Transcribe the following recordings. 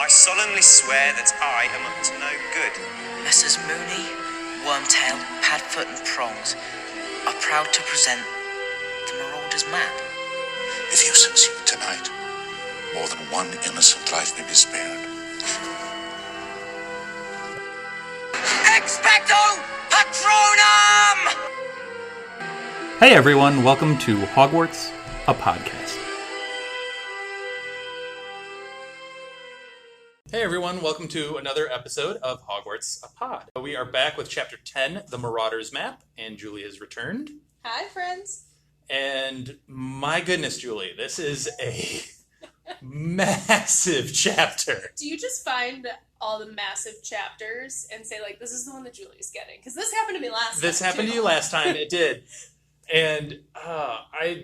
I solemnly swear that I am up to no good. Messrs. Mooney, Wormtail, Padfoot and Prongs are proud to present the Marauder's map. If you succeed tonight, more than one innocent life may be spared. Expecto Patronum! Hey everyone, welcome to Hogwarts, a podcast. Hey everyone, welcome to another episode of Hogwarts, a pod. We are back with Chapter 10, The Marauder's Map, and Julie has returned. Hi, friends. And my goodness, Julie, this is a massive chapter. Do you just find all the massive chapters and say, like, this is the one that Julie's getting? Because this happened to me last time. This happened to you last time, it did. And I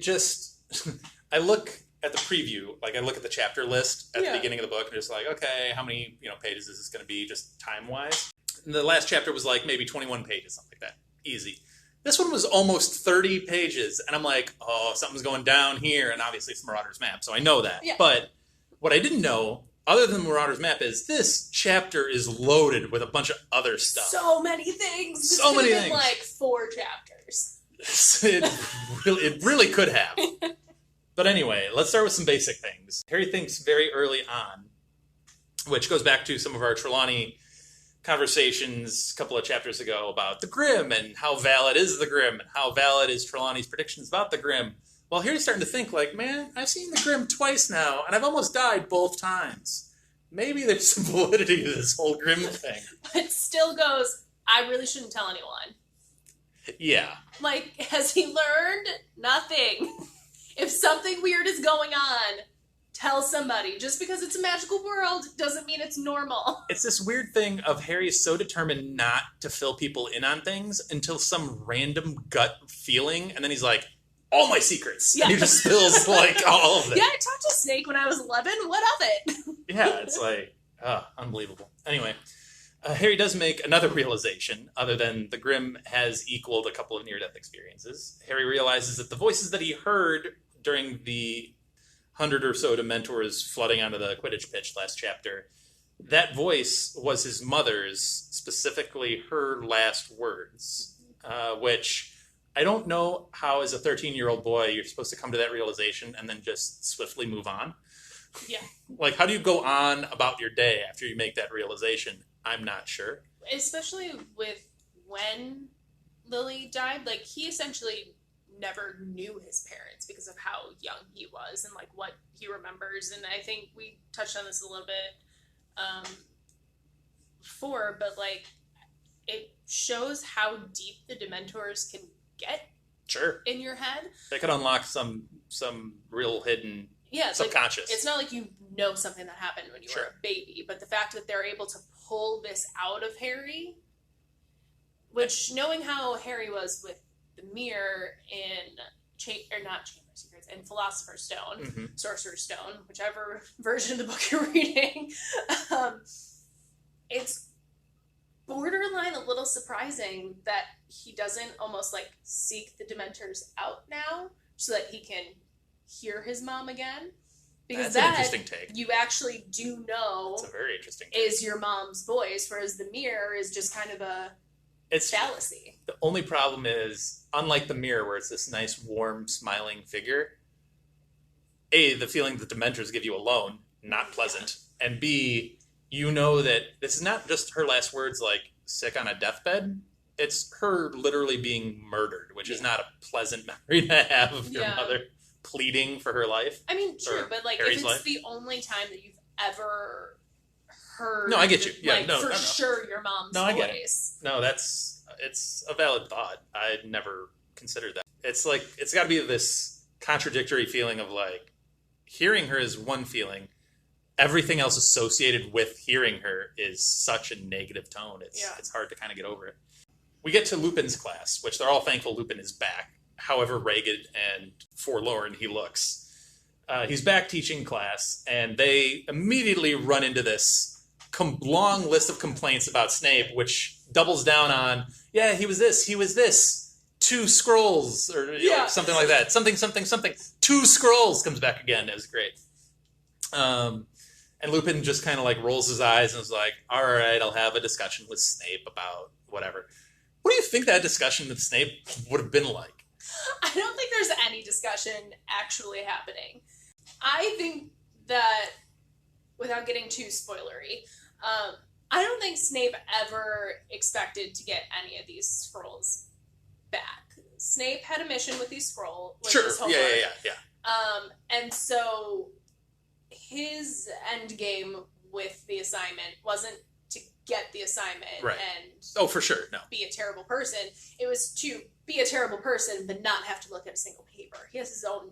look at the preview, like I look at the chapter list at the beginning of the book and just like, okay, how many pages is this going to be just time-wise? And the last chapter was like maybe 21 pages, something like that. Easy. This one was almost 30 pages, and I'm like, oh, something's going down here, and obviously it's Marauder's Map, so I know that. Yeah. But what I didn't know, other than Marauder's Map, is this chapter is loaded with a bunch of other stuff. So many things. This so many could have things. been like 4 chapters. It really could have. But anyway, let's start with some basic things. Harry thinks very early on, which goes back to some of our Trelawney conversations a couple of chapters ago about the Grim and how valid is the Grim and how valid is Trelawney's predictions about the Grim. Well, Harry's starting to think like, man, I've seen the Grim twice now, and I've almost died both times. Maybe there's some validity to this whole Grim thing. But still goes, I really shouldn't tell anyone. Yeah. Like, has he learned? Nothing. If something weird is going on, tell somebody. Just because it's a magical world doesn't mean it's normal. It's this weird thing of Harry is so determined not to fill people in on things until some random gut feeling, and then he's like, all my secrets. Yeah. And he just spills, like, all of it. Yeah, I talked to Snake when I was 11. What of it? Yeah, it's like, unbelievable. Anyway, Harry does make another realization, other than the Grim has equaled a couple of near-death experiences. Harry realizes that the voices that he heard during the 100 or so dementors flooding onto the Quidditch pitch last chapter, that voice was his mother's, specifically her last words, which I don't know how, as a 13-year-old boy, you're supposed to come to that realization and then just swiftly move on. Yeah. Like, how do you go on about your day after you make that realization? I'm not sure. Especially with when Lily died, like, he essentially never knew his parents because of how young he was and, like, what he remembers. And I think we touched on this a little bit before, but, like, it shows how deep the Dementors can get in your head. They could unlock some real hidden subconscious. Like, it's not like you know something that happened when you were a baby, but the fact that they're able to pull this out of Harry, which, knowing how Harry was with the mirror in not Chamber of Secrets, in Philosopher's Stone, Sorcerer's Stone, whichever version of the book you're reading, it's borderline a little surprising that he doesn't almost like seek the Dementors out now so that he can hear his mom again. Because that's an interesting take. You actually do know it's a very interesting take. Is your mom's voice, whereas the mirror is just kind of a fallacy. The only problem is, unlike the mirror where it's this nice, warm, smiling figure, A, the feeling that Dementors give you alone, not pleasant, and B, you know that this is not just her last words like sick on a deathbed, it's her literally being murdered, which is not a pleasant memory to have of your mother pleading for her life. I mean, true, but like Harry's if it's life. The only time that you've ever heard, no, I get you. Yeah, like, sure, your mom's voice. I get it. No, it's a valid thought. I'd never considered that. It's like it's got to be this contradictory feeling of like hearing her is one feeling, everything else associated with hearing her is such a negative tone. It's hard to kind of get over it. We get to Lupin's class, which they're all thankful Lupin is back. However ragged and forlorn he looks. He's back teaching class, and they immediately run into this long list of complaints about Snape, which doubles down on, he was this, 2 scrolls, or something like that. Something. 2 scrolls comes back again. It was great. And Lupin just kind of like rolls his eyes and is like, all right, I'll have a discussion with Snape about whatever. What do you think that discussion with Snape would have been like? I don't think there's any discussion actually happening. I think that, without getting too spoilery, I don't think Snape ever expected to get any of these scrolls back. Snape had a mission with these scrolls. Sure, his homework. yeah. And so his end game with the assignment wasn't to get the assignment and for sure, no. be a terrible person. It was to be a terrible person but not have to look at a single paper. He has his own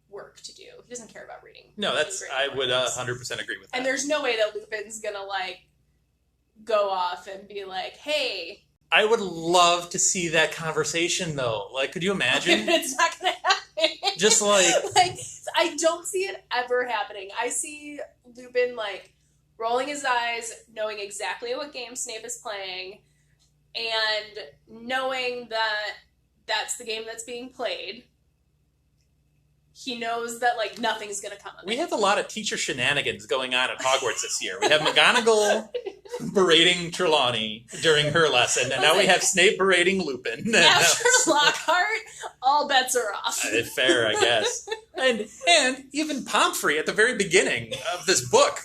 work to do. He doesn't care about reading. No, I would 100% agree with that. And there's no way that Lupin's gonna like go off and be like, hey. I would love to see that conversation though. Like, could you imagine? It's not gonna happen. Just like I don't see it ever happening. I see Lupin like rolling his eyes, knowing exactly what game Snape is playing, and knowing that that's the game that's being played. He knows that like nothing's gonna come of it. We have a lot of teacher shenanigans going on at Hogwarts this year. We have McGonagall berating Trelawney during her lesson, and now we have Snape berating Lupin. After Lockhart, all bets are off. Fair, I guess. And even Pomfrey at the very beginning of this book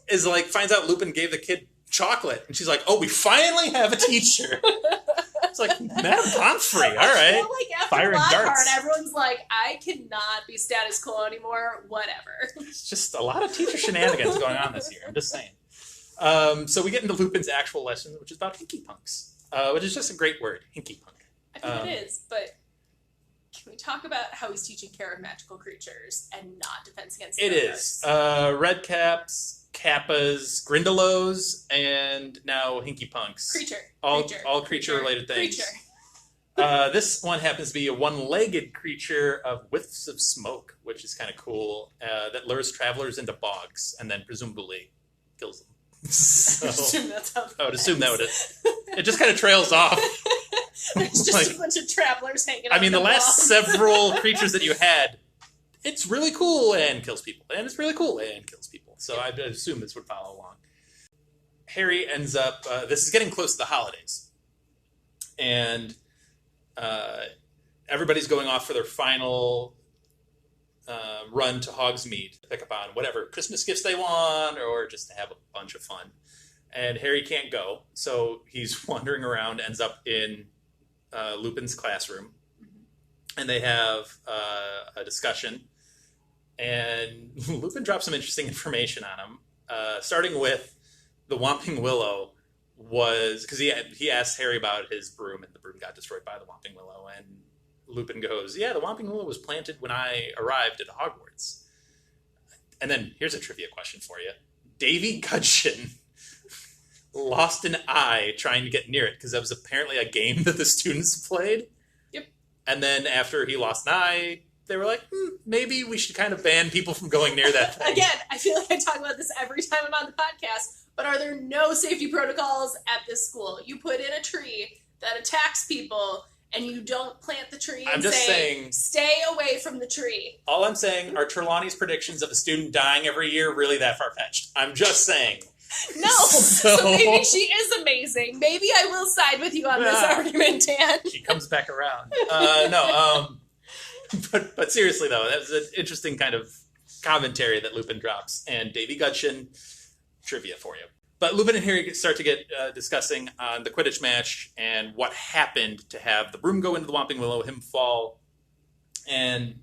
is like finds out Lupin gave the kid chocolate, and she's like, "Oh, we finally have a teacher." It's like, Madam Pomfrey, all right. I feel like after Firing Lockhart, darts. Everyone's like, I cannot be status quo anymore, whatever. It's just a lot of teacher shenanigans going on this year, I'm just saying. So we get into Lupin's actual lesson, which is about hinky punks, which is just a great word, hinky punk. I think it is, but can we talk about how he's teaching care of magical creatures and not defense against It dementors? is. Red caps, Kappas, Grindylows, and now hinky punks. All creature-related things. This one happens to be a one-legged creature of whiffs of smoke, which is kind of cool, that lures travelers into bogs and then presumably kills them. So, I assume that's how I would assume that would. It just kind of trails off. There's just a bunch of travelers hanging out. I mean, the last bogs. several creatures that you had, it's really cool and kills people, and it's really cool and kills people. So I assume this would follow along. Harry ends up. This is getting close to the holidays, and everybody's going off for their final run to Hogsmeade to pick up on whatever Christmas gifts they want, or just to have a bunch of fun. And Harry can't go, so he's wandering around. Ends up in Lupin's classroom, and they have a discussion. And Lupin drops some interesting information on him, starting with the Whomping Willow was... Because he asked Harry about his broom, and the broom got destroyed by the Whomping Willow. And Lupin goes, yeah, the Whomping Willow was planted when I arrived at Hogwarts. And then here's a trivia question for you. Davy Gudgeon lost an eye trying to get near it, because that was apparently a game that the students played. Yep. And then after he lost an eye... They were like, maybe we should kind of ban people from going near that thing. Again, I feel like I talk about this every time I'm on the podcast, but are there no safety protocols at this school? You put in a tree that attacks people, and you don't plant the tree and say, stay away from the tree. All I'm saying are Trelawney's predictions of a student dying every year really that far-fetched. I'm just saying. No, so maybe she is amazing. Maybe I will side with you on this argument, Dan. She comes back around. But seriously, though, that was an interesting kind of commentary that Lupin drops. And Davy Gudgeon, trivia for you. But Lupin and Harry start to get discussing on the Quidditch match and what happened to have the broom go into the Whomping Willow, him fall. And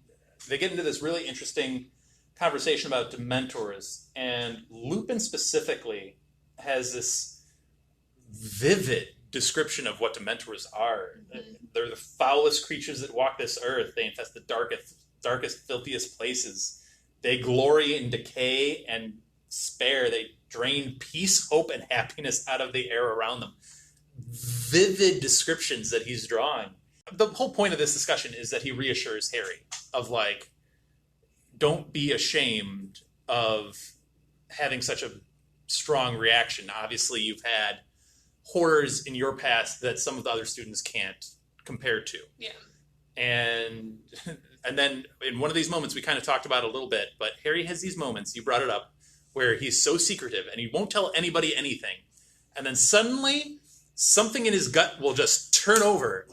they get into this really interesting conversation about dementors. And Lupin specifically has this vivid description of what dementors are. They're the foulest creatures that walk this earth. They infest the darkest, filthiest places. They glory in decay and despair. They drain peace, hope, and happiness out of the air around them. Vivid descriptions that he's drawing. The whole point of this discussion is that he reassures Harry of like, don't be ashamed of having such a strong reaction. Obviously, you've had horrors in your past that some of the other students can't compare to. Yeah. And then in one of these moments, we kind of talked about it a little bit, but Harry has these moments, you brought it up, where he's so secretive and he won't tell anybody anything. And then suddenly something in his gut will just turn over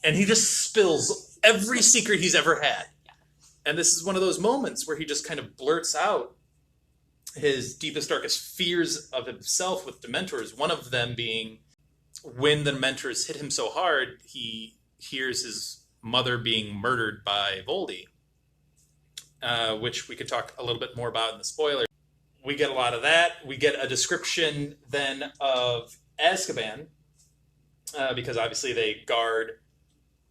and he just spills every secret he's ever had. And this is one of those moments where he just kind of blurts out his deepest, darkest fears of himself with dementors. One of them being when the dementors hit him so hard, he hears his mother being murdered by Voldy, which we could talk a little bit more about in the spoiler. We get a lot of that. We get a description then of Azkaban, because obviously they guard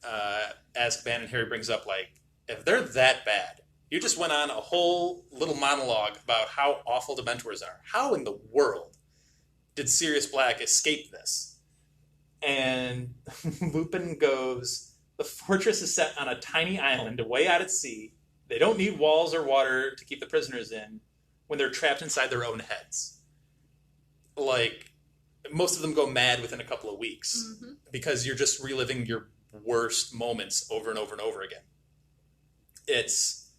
Azkaban, and Harry brings up, like, if they're that bad, you just went on a whole little monologue about how awful Dementors are. How in the world did Sirius Black escape this? And Lupin goes, the fortress is set on a tiny island away out at sea. They don't need walls or water to keep the prisoners in when they're trapped inside their own heads. Like, most of them go mad within a couple of weeks because you're just reliving your worst moments over and over and over again. It's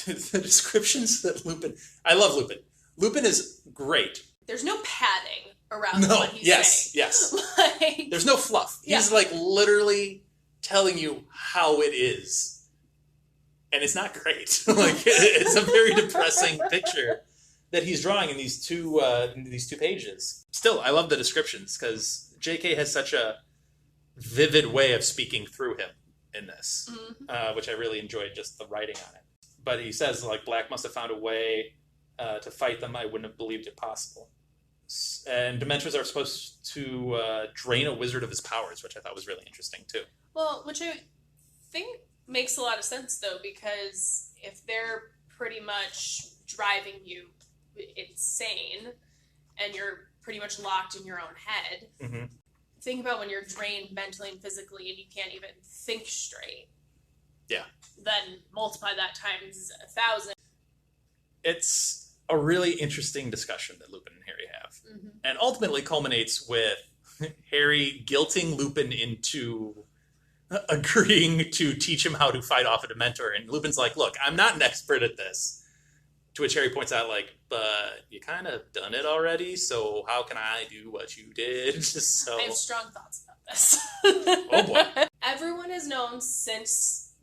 the descriptions that Lupin... I love Lupin. Lupin is great. There's no padding around what he's saying. Yes. Like, there's no fluff. He's like literally telling you how it is. And it's not great. Like, it's a very depressing picture that he's drawing in these two pages. Still, I love the descriptions because J.K. has such a vivid way of speaking through him in this, which I really enjoyed, just the writing on it. But he says, like, Black must have found a way to fight them. I wouldn't have believed it possible. And Dementors are supposed to drain a wizard of his powers, which I thought was really interesting, too. Well, which I think makes a lot of sense, though, because if they're pretty much driving you insane and you're pretty much locked in your own head, think about when you're drained mentally and physically and you can't even think straight. Yeah. Then multiply that times 1,000. It's a really interesting discussion that Lupin and Harry have. And ultimately culminates with Harry guilting Lupin into agreeing to teach him how to fight off a Dementor. And Lupin's like, look, I'm not an expert at this. To which Harry points out, like, but you kind of done it already, so how can I do what you did? So... I have strong thoughts about this. Oh, boy. Everyone has known since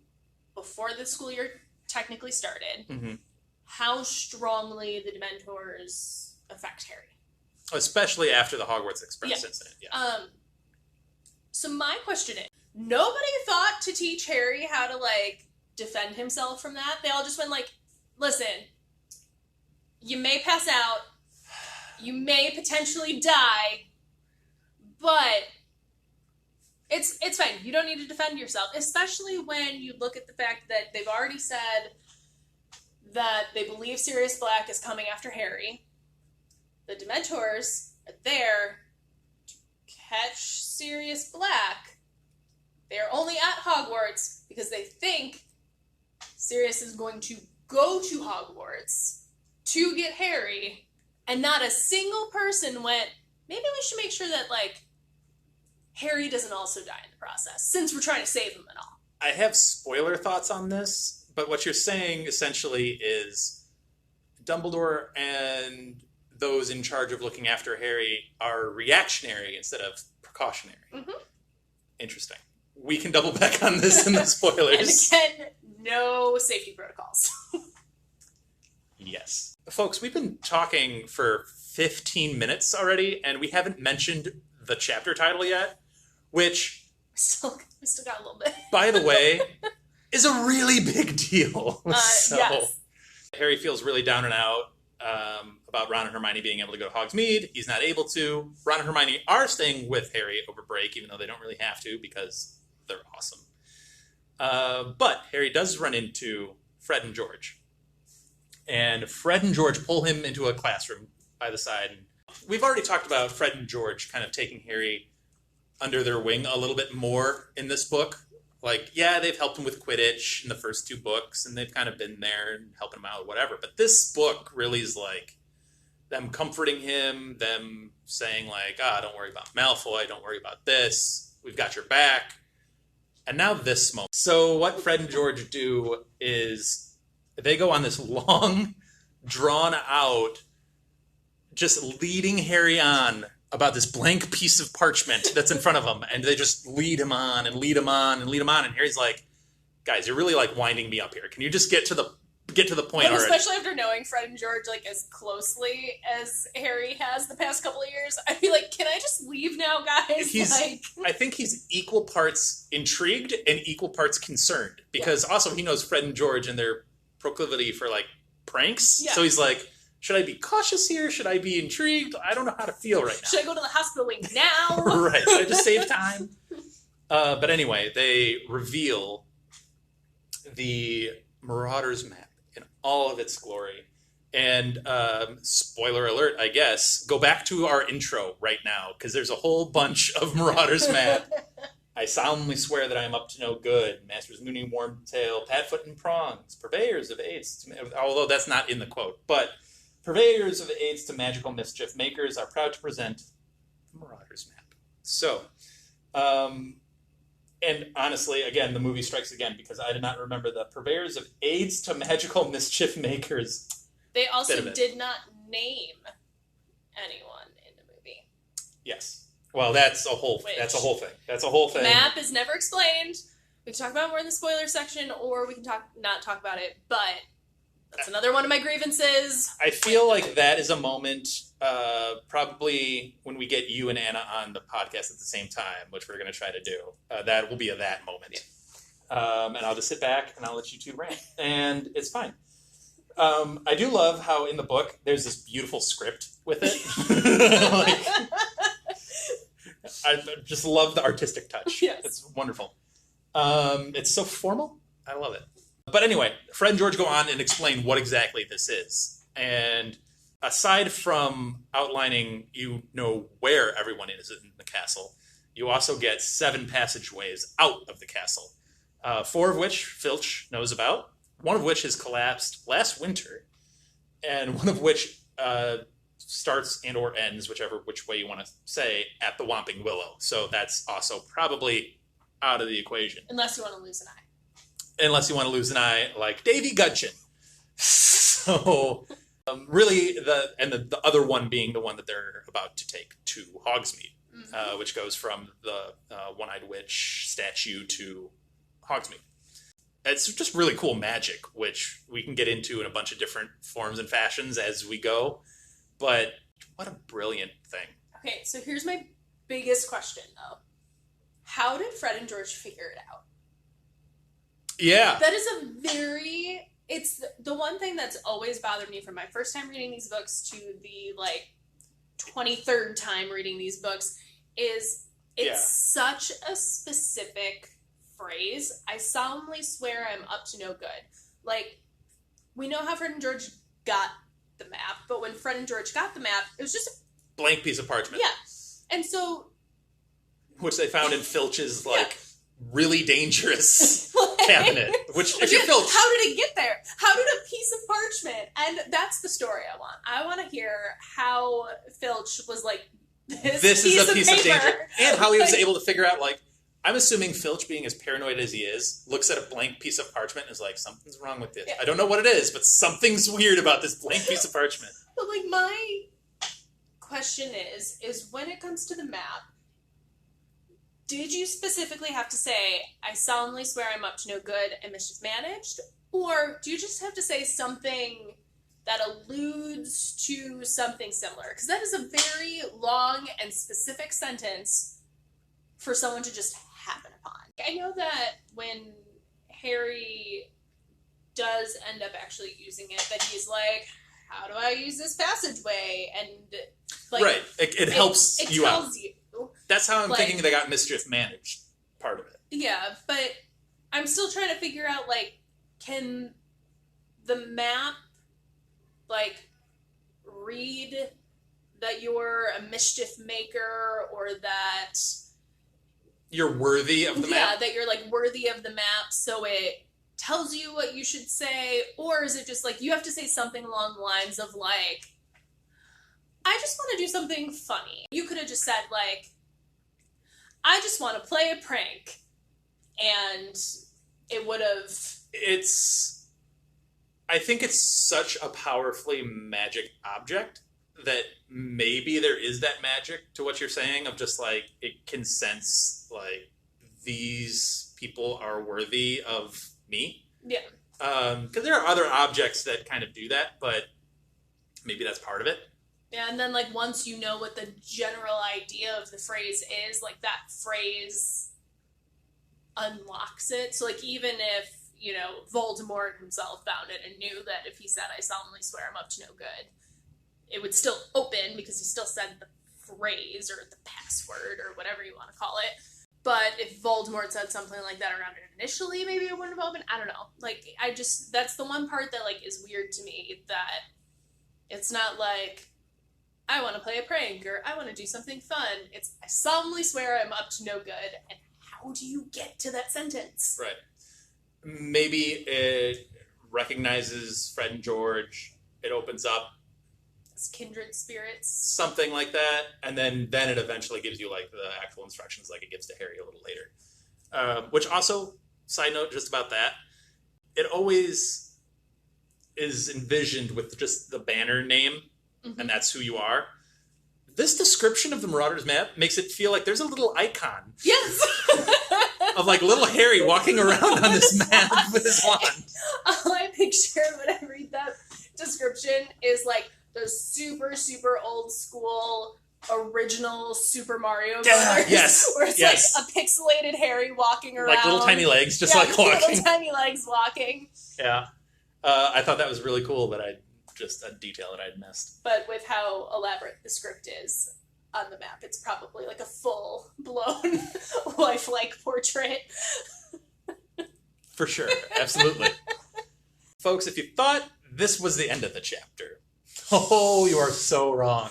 before the school year technically started how strongly the Dementors affect Harry. Especially after the Hogwarts Express incident. Yeah. So my question is, nobody thought to teach Harry how to, like, defend himself from that? They all just went like, listen, you may pass out, you may potentially die, but it's fine. You don't need to defend yourself, especially when you look at the fact that they've already said that they believe Sirius Black is coming after Harry. The Dementors are there to catch Sirius Black. They're only at Hogwarts because they think Sirius is going to go to Hogwarts to get Harry, and not a single person went, maybe we should make sure that, like, Harry doesn't also die in the process, since we're trying to save him and all. I have spoiler thoughts on this, but what you're saying essentially is Dumbledore and those in charge of looking after Harry are reactionary instead of precautionary. Interesting. We can double back on this in the spoilers. And again, no safety protocols. Yes. Folks, we've been talking for 15 minutes already, and we haven't mentioned the chapter title yet, which... We still got a little bit. By the way, is a really big deal. Yes. Harry feels really down and out about Ron and Hermione being able to go to Hogsmeade. He's not able to. Ron and Hermione are staying with Harry over break, even though they don't really have to because they're awesome. But Harry does run into Fred and George. And Fred and George pull him into a classroom by the side. We've already talked about Fred and George kind of taking Harry under their wing a little bit more in this book. Like, yeah, they've helped him with Quidditch in the first two books, and they've kind of been there and helping him out, whatever. But this book really is like them comforting him, them saying like, don't worry about Malfoy, don't worry about this, we've got your back. And now this moment. So what Fred and George do is they go on this long, drawn-out just leading Harry on about this blank piece of parchment that's in front of him, and they just lead him on and lead him on and lead him on, and Harry's like, guys, you're really like winding me up here. Can you just get to the point already? Especially after knowing Fred and George like as closely as Harry has the past couple of years, I'd be like, can I just leave now, guys? I think he's equal parts intrigued and equal parts concerned, because also he knows Fred and George and their proclivity for like pranks. Yeah. So he's like, should I be cautious here? Should I be intrigued? I don't know how to feel right now. Should I go to the hospital wing now? Right. Should I just save time? But anyway, they reveal the Marauder's map in all of its glory. And spoiler alert, I guess, go back to our intro right now, because there's a whole bunch of Marauder's map. I solemnly swear that I am up to no good. Masters Mooney, Wormtail, Padfoot and Prongs, purveyors of aids, although that's not in the quote, but purveyors of aids to magical mischief makers are proud to present the Marauder's map. So, and honestly, again, the movie strikes again, because I did not remember the purveyors of aids to magical mischief makers. They also did not name anyone in the movie. Yes. Well, that's a whole thing. That's a whole thing. The map is never explained. We can talk about it more in the spoiler section, or we can not talk about it, but that's another one of my grievances. I feel like that is a moment, probably when we get you and Anna on the podcast at the same time, which we're going to try to do. That will be that moment. And I'll just sit back and I'll let you two rant. And it's fine. I do love how in the book there's this beautiful script with it. I just love the artistic touch. Yes. It's wonderful. It's so formal. I love it. But anyway, Fred and George go on and explain what exactly this is. And aside from outlining, where everyone is in the castle, you also get 7 passageways out of the castle. 4 of which Filch knows about. 1 of which has collapsed last winter. And 1 of which starts and or ends, which way you want to say, at the Whomping Willow. So that's also probably out of the equation. Unless you want to lose an eye. Unless you want to lose an eye, like Davy Gudgeon. So, really, the other one being the one that they're about to take to Hogsmeade, which goes from the One-Eyed Witch statue to Hogsmeade. It's just really cool magic, which we can get into in a bunch of different forms and fashions as we go. But what a brilliant thing. Okay, so here's my biggest question, though. How did Fred and George figure it out? Yeah. That is it's the one thing that's always bothered me from my first time reading these books to the, 23rd time reading these books is it's such a specific phrase. I solemnly swear I'm up to no good. We know how Fred and George got the map, but when Fred and George got the map, it was just a blank piece of parchment. Yeah. And so... which they found in Filch's, really dangerous cabinet. Which, if you're Filch... How did it get there? How did a piece of parchment... And that's the story I want. I want to hear how Filch was like, this is a piece of danger. And how he was able to figure out, I'm assuming Filch, being as paranoid as he is, looks at a blank piece of parchment and is like, something's wrong with this. Yeah. I don't know what it is, but something's weird about this blank piece of parchment. But, my question is when it comes to the map, did you specifically have to say, I solemnly swear I'm up to no good and mischief managed? Or do you just have to say something that alludes to something similar? Because that is a very long and specific sentence for someone to just happen upon. I know that when Harry does end up actually using it, that he's like, how do I use this passageway? And right, it helps you out. It tells you. That's how I'm thinking they got mischief managed part of it. Yeah, but I'm still trying to figure out, can the map, read that you're a mischief maker or that... you're worthy of the map? Yeah, that you're, worthy of the map, so it tells you what you should say, or is it just, you have to say something along the lines of, I just want to do something funny. You could have just said, I just want to play a prank, and it would have... I think it's such a powerfully magic object that maybe there is that magic to what you're saying of just like it can sense like these people are worthy of me. Yeah. Because there are other objects that kind of do that, but maybe that's part of it. Yeah, and then like once you know what the general idea of the phrase is, like that phrase unlocks it. So like even if, you know, Voldemort himself found it and knew that if he said, I solemnly swear I'm up to no good, it would still open because he still said the phrase or the password or whatever you want to call it. But if Voldemort said something like that around it initially, maybe it wouldn't have opened. I don't know. Like, that's the one part that, like, is weird to me, that it's not like, I want to play a prank or I want to do something fun. It's, I solemnly swear I'm up to no good. And how do you get to that sentence? Right. Maybe it recognizes Fred and George. It opens up. Kindred spirits, something like that, and then it eventually gives you like the actual instructions like it gives to Harry a little later. Which also, side note just about that, it always is envisioned with just the banner name, and that's who you are. This description of the Marauders map makes it feel like there's a little icon. Yes! of like little Harry walking around on this map with his wand. All I picture when I read that description is like the super, super old school original Super Mario Brothers. Yes. Where it's like a pixelated Harry walking around. Like little tiny legs, just like walking. Little tiny legs walking. Yeah. I thought that was really cool, but just a detail that I'd missed. But with how elaborate the script is on the map, it's probably like a full-blown lifelike portrait. For sure. Absolutely. Folks, if you thought this was the end of the chapter, oh, you are so wrong.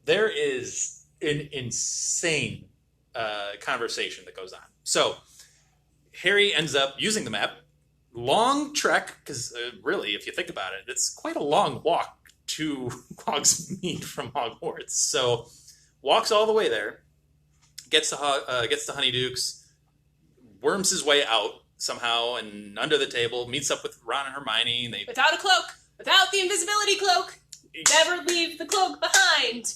There is an insane conversation that goes on. So, Harry ends up using the map. Long trek, because really, if you think about it, it's quite a long walk to Hogsmeade from Hogwarts. So, walks all the way there, gets to Honeydukes, worms his way out somehow and under the table, meets up with Ron and Hermione. And without a cloak, without the invisibility cloak, never leave the cloak behind.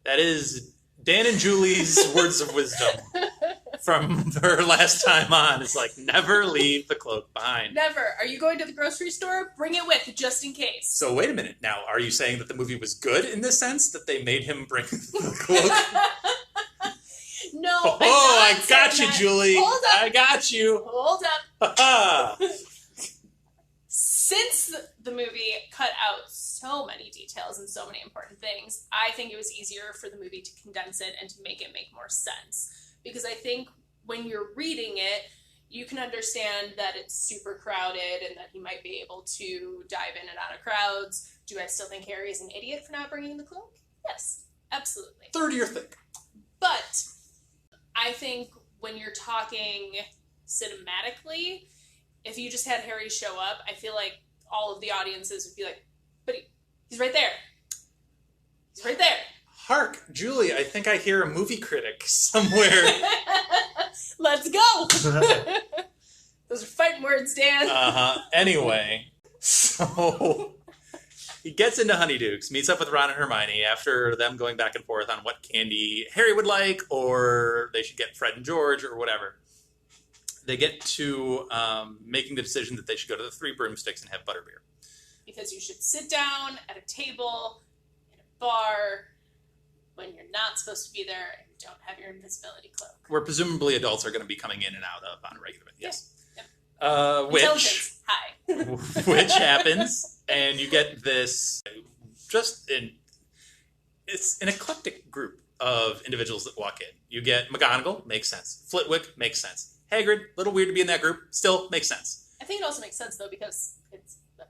That is Dan and Julie's words of wisdom from her last time on. It's like, never leave the cloak behind. Never. Are you going to the grocery store? Bring it with, just in case. So wait a minute. Now, are you saying that the movie was good in this sense? That they made him bring the cloak? No. Oh, I got you, Julie. Hold up. I got you. Hold up. Ha Since the movie cut out so many details and so many important things, I think it was easier for the movie to condense it and to make it make more sense. Because I think when you're reading it, you can understand that it's super crowded and that he might be able to dive in and out of crowds. Do I still think Harry is an idiot for not bringing the cloak? Yes, absolutely. Third year thick. But I think when you're talking cinematically, if you just had Harry show up, I feel like all of the audiences would be like, but he's right there. He's right there. Hark, Julie, I think I hear a movie critic somewhere. Let's go! Those are fighting words, Dan. Anyway, so he gets into Honeydukes, meets up with Ron and Hermione after them going back and forth on what candy Harry would like, or they should get Fred and George, or whatever. They get to making the decision that they should go to the Three Broomsticks and have butterbeer. Because you should sit down at a table in a bar when you're not supposed to be there and you don't have your invisibility cloak. Where presumably adults are going to be coming in and out of on a regular basis. Yes. Yep. Intelligence. Hi. Which happens, and you get this it's an eclectic group of individuals that walk in. You get McGonagall, makes sense. Flitwick, makes sense. Hagrid, a little weird to be in that group, still makes sense. I think it also makes sense, though, because it's a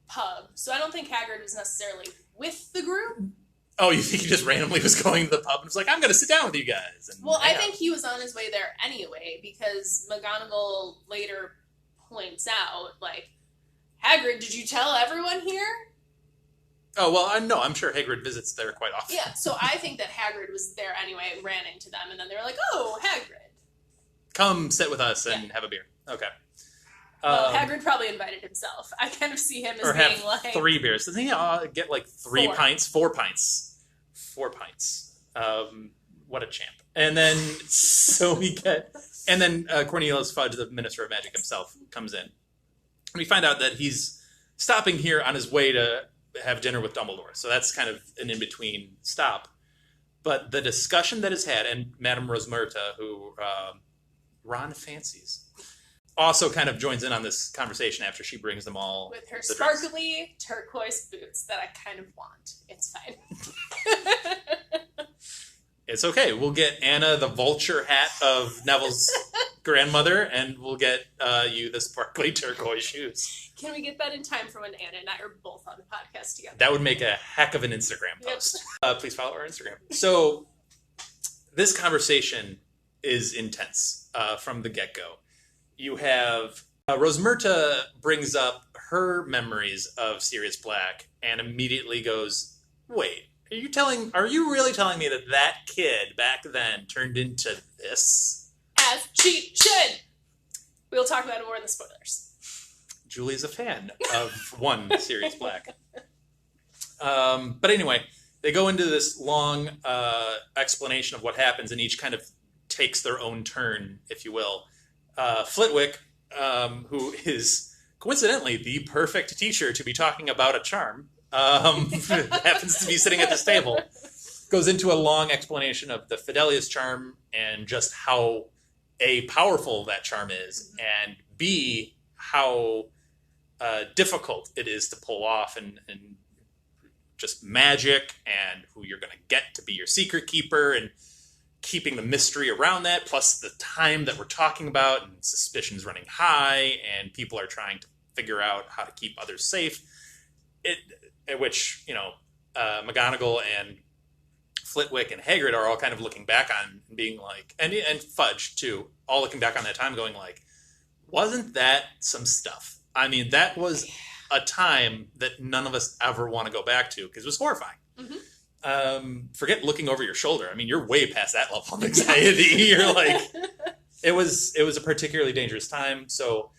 pub. So I don't think Hagrid was necessarily with the group. Oh, you think he just randomly was going to the pub and was like, I'm going to sit down with you guys? And well, I think he was on his way there anyway, because McGonagall later points out, like, Hagrid, did you tell everyone here? Oh, well, no, I'm sure Hagrid visits there quite often. Yeah, so I think that Hagrid was there anyway, ran into them, and then they were like, oh, Hagrid. Come sit with us and have a beer. Okay. Well, Hagrid probably invited himself. I kind of see him as or being have like 3 beers. Doesn't he get like 3 pints? 4 pints. 4 pints. What a champ. And then, so we get... And then Cornelius Fudge, the Minister of Magic himself, comes in. And we find out that he's stopping here on his way to have dinner with Dumbledore. So that's kind of an in-between stop. But the discussion that is had, and Madame Rosmerta, who Ron fancies, also kind of joins in on this conversation after she brings them all with her the sparkly turquoise boots that I kind of want. It's fine. It's okay. We'll get Anna the vulture hat of Neville's grandmother, and we'll get you the sparkly turquoise shoes. Can we get that in time for when Anna and I are both on the podcast together? That would make a heck of an Instagram post. Please follow our Instagram. So this conversation is intense from the get-go. You have Rosmerta brings up her memories of Sirius Black and immediately goes, wait, are you really telling me that kid back then turned into this? As she should! We'll talk about it more in the spoilers. Julie's a fan of one Sirius Black. But anyway, they go into this long explanation of what happens, and each kind of takes their own turn, if you will. Flitwick, who is coincidentally the perfect teacher to be talking about a charm, happens to be sitting at this table, goes into a long explanation of the Fidelius charm and just how A, powerful that charm is, and B, how difficult it is to pull off, and just magic, and who you're going to get to be your secret keeper, and keeping the mystery around that, plus the time that we're talking about, and suspicions running high, and people are trying to figure out how to keep others safe. Which, McGonagall and Flitwick and Hagrid are all kind of looking back on and being like, and Fudge too, all looking back on that time going like, wasn't that some stuff? I mean, that was a time that none of us ever want to go back to because it was horrifying. Mm-hmm. Forget looking over your shoulder. I mean, you're way past that level of anxiety. You're like, it was a particularly dangerous time. So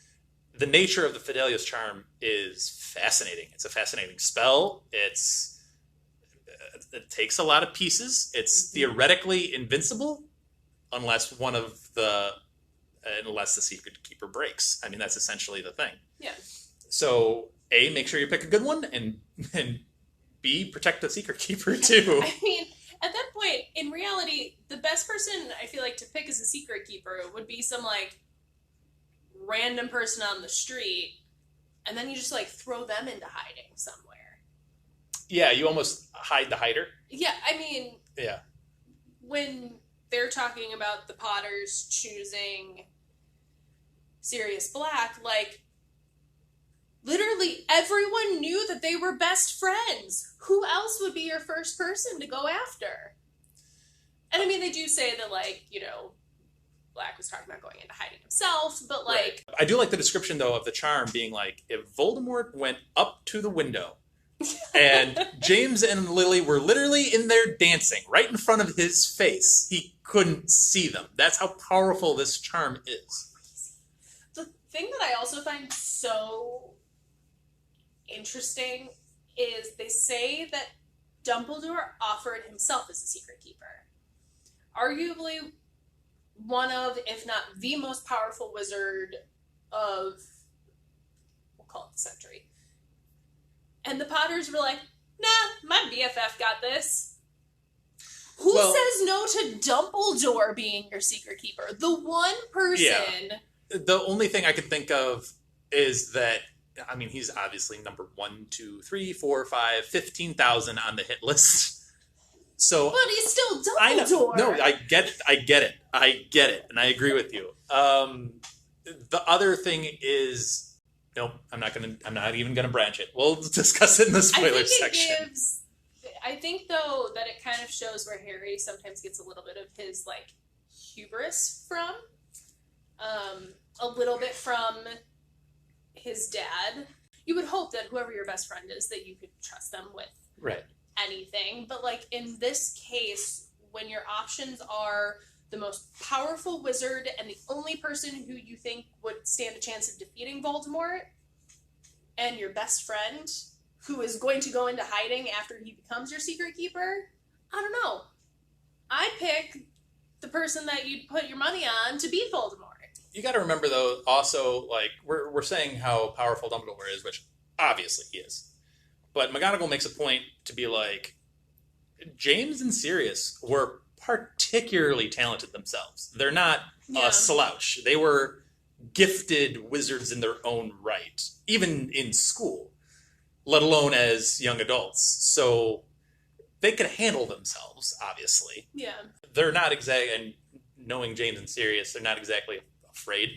the nature of the Fidelius charm is fascinating. It's a fascinating spell. It takes a lot of pieces. It's theoretically invincible unless the secret keeper breaks. I mean, that's essentially the thing. Yeah. So A, make sure you pick a good one, and B, protect the secret keeper too. I mean, at that point, in reality, the best person I feel like to pick as a secret keeper would be some like random person on the street, and then you just like throw them into hiding somewhere. Yeah, you almost hide the hider. Yeah, I mean, yeah. When they're talking about the Potters choosing Sirius Black, like literally everyone knew that they were best friends. Who else would be your first person to go after? And I mean, they do say that, like, Black was talking about going into hiding himself, but like... Right. I do like the description, though, of the charm being like, if Voldemort went up to the window and James and Lily were literally in there dancing right in front of his face, he couldn't see them. That's how powerful this charm is. The thing that I also find so interesting is they say that Dumbledore offered himself as a secret keeper. Arguably one of, if not the most powerful wizard of, we'll call it the century. And the Potters were like, nah, my BFF got this. Who says no to Dumbledore being your secret keeper? The one person... Yeah. The only thing I could think of is that, I mean, he's obviously number 1, 2, 3, 4, 5, 15,000 on the hit list. So, but he's still Dumbledore. No, I get it, and I agree with you. The other thing is, nope, I'm not even gonna branch it. We'll discuss it in the spoilers section. I think though that it kind of shows where Harry sometimes gets a little bit of his like hubris from, a little bit from his dad. You would hope that whoever your best friend is, that you could trust them with anything. But like in this case, when your options are the most powerful wizard and the only person who you think would stand a chance of defeating Voldemort, and your best friend who is going to go into hiding after he becomes your secret keeper? I don't know. I pick the person that you'd put your money on to beat Voldemort. You got to remember, though, also, like, we're saying how powerful Dumbledore is, which obviously he is. But McGonagall makes a point to be like, James and Sirius were particularly talented themselves. They're not a slouch. They were gifted wizards in their own right, even in school, let alone as young adults. So they could handle themselves, obviously. Yeah. They're not exactly, and knowing James and Sirius, they're not exactly afraid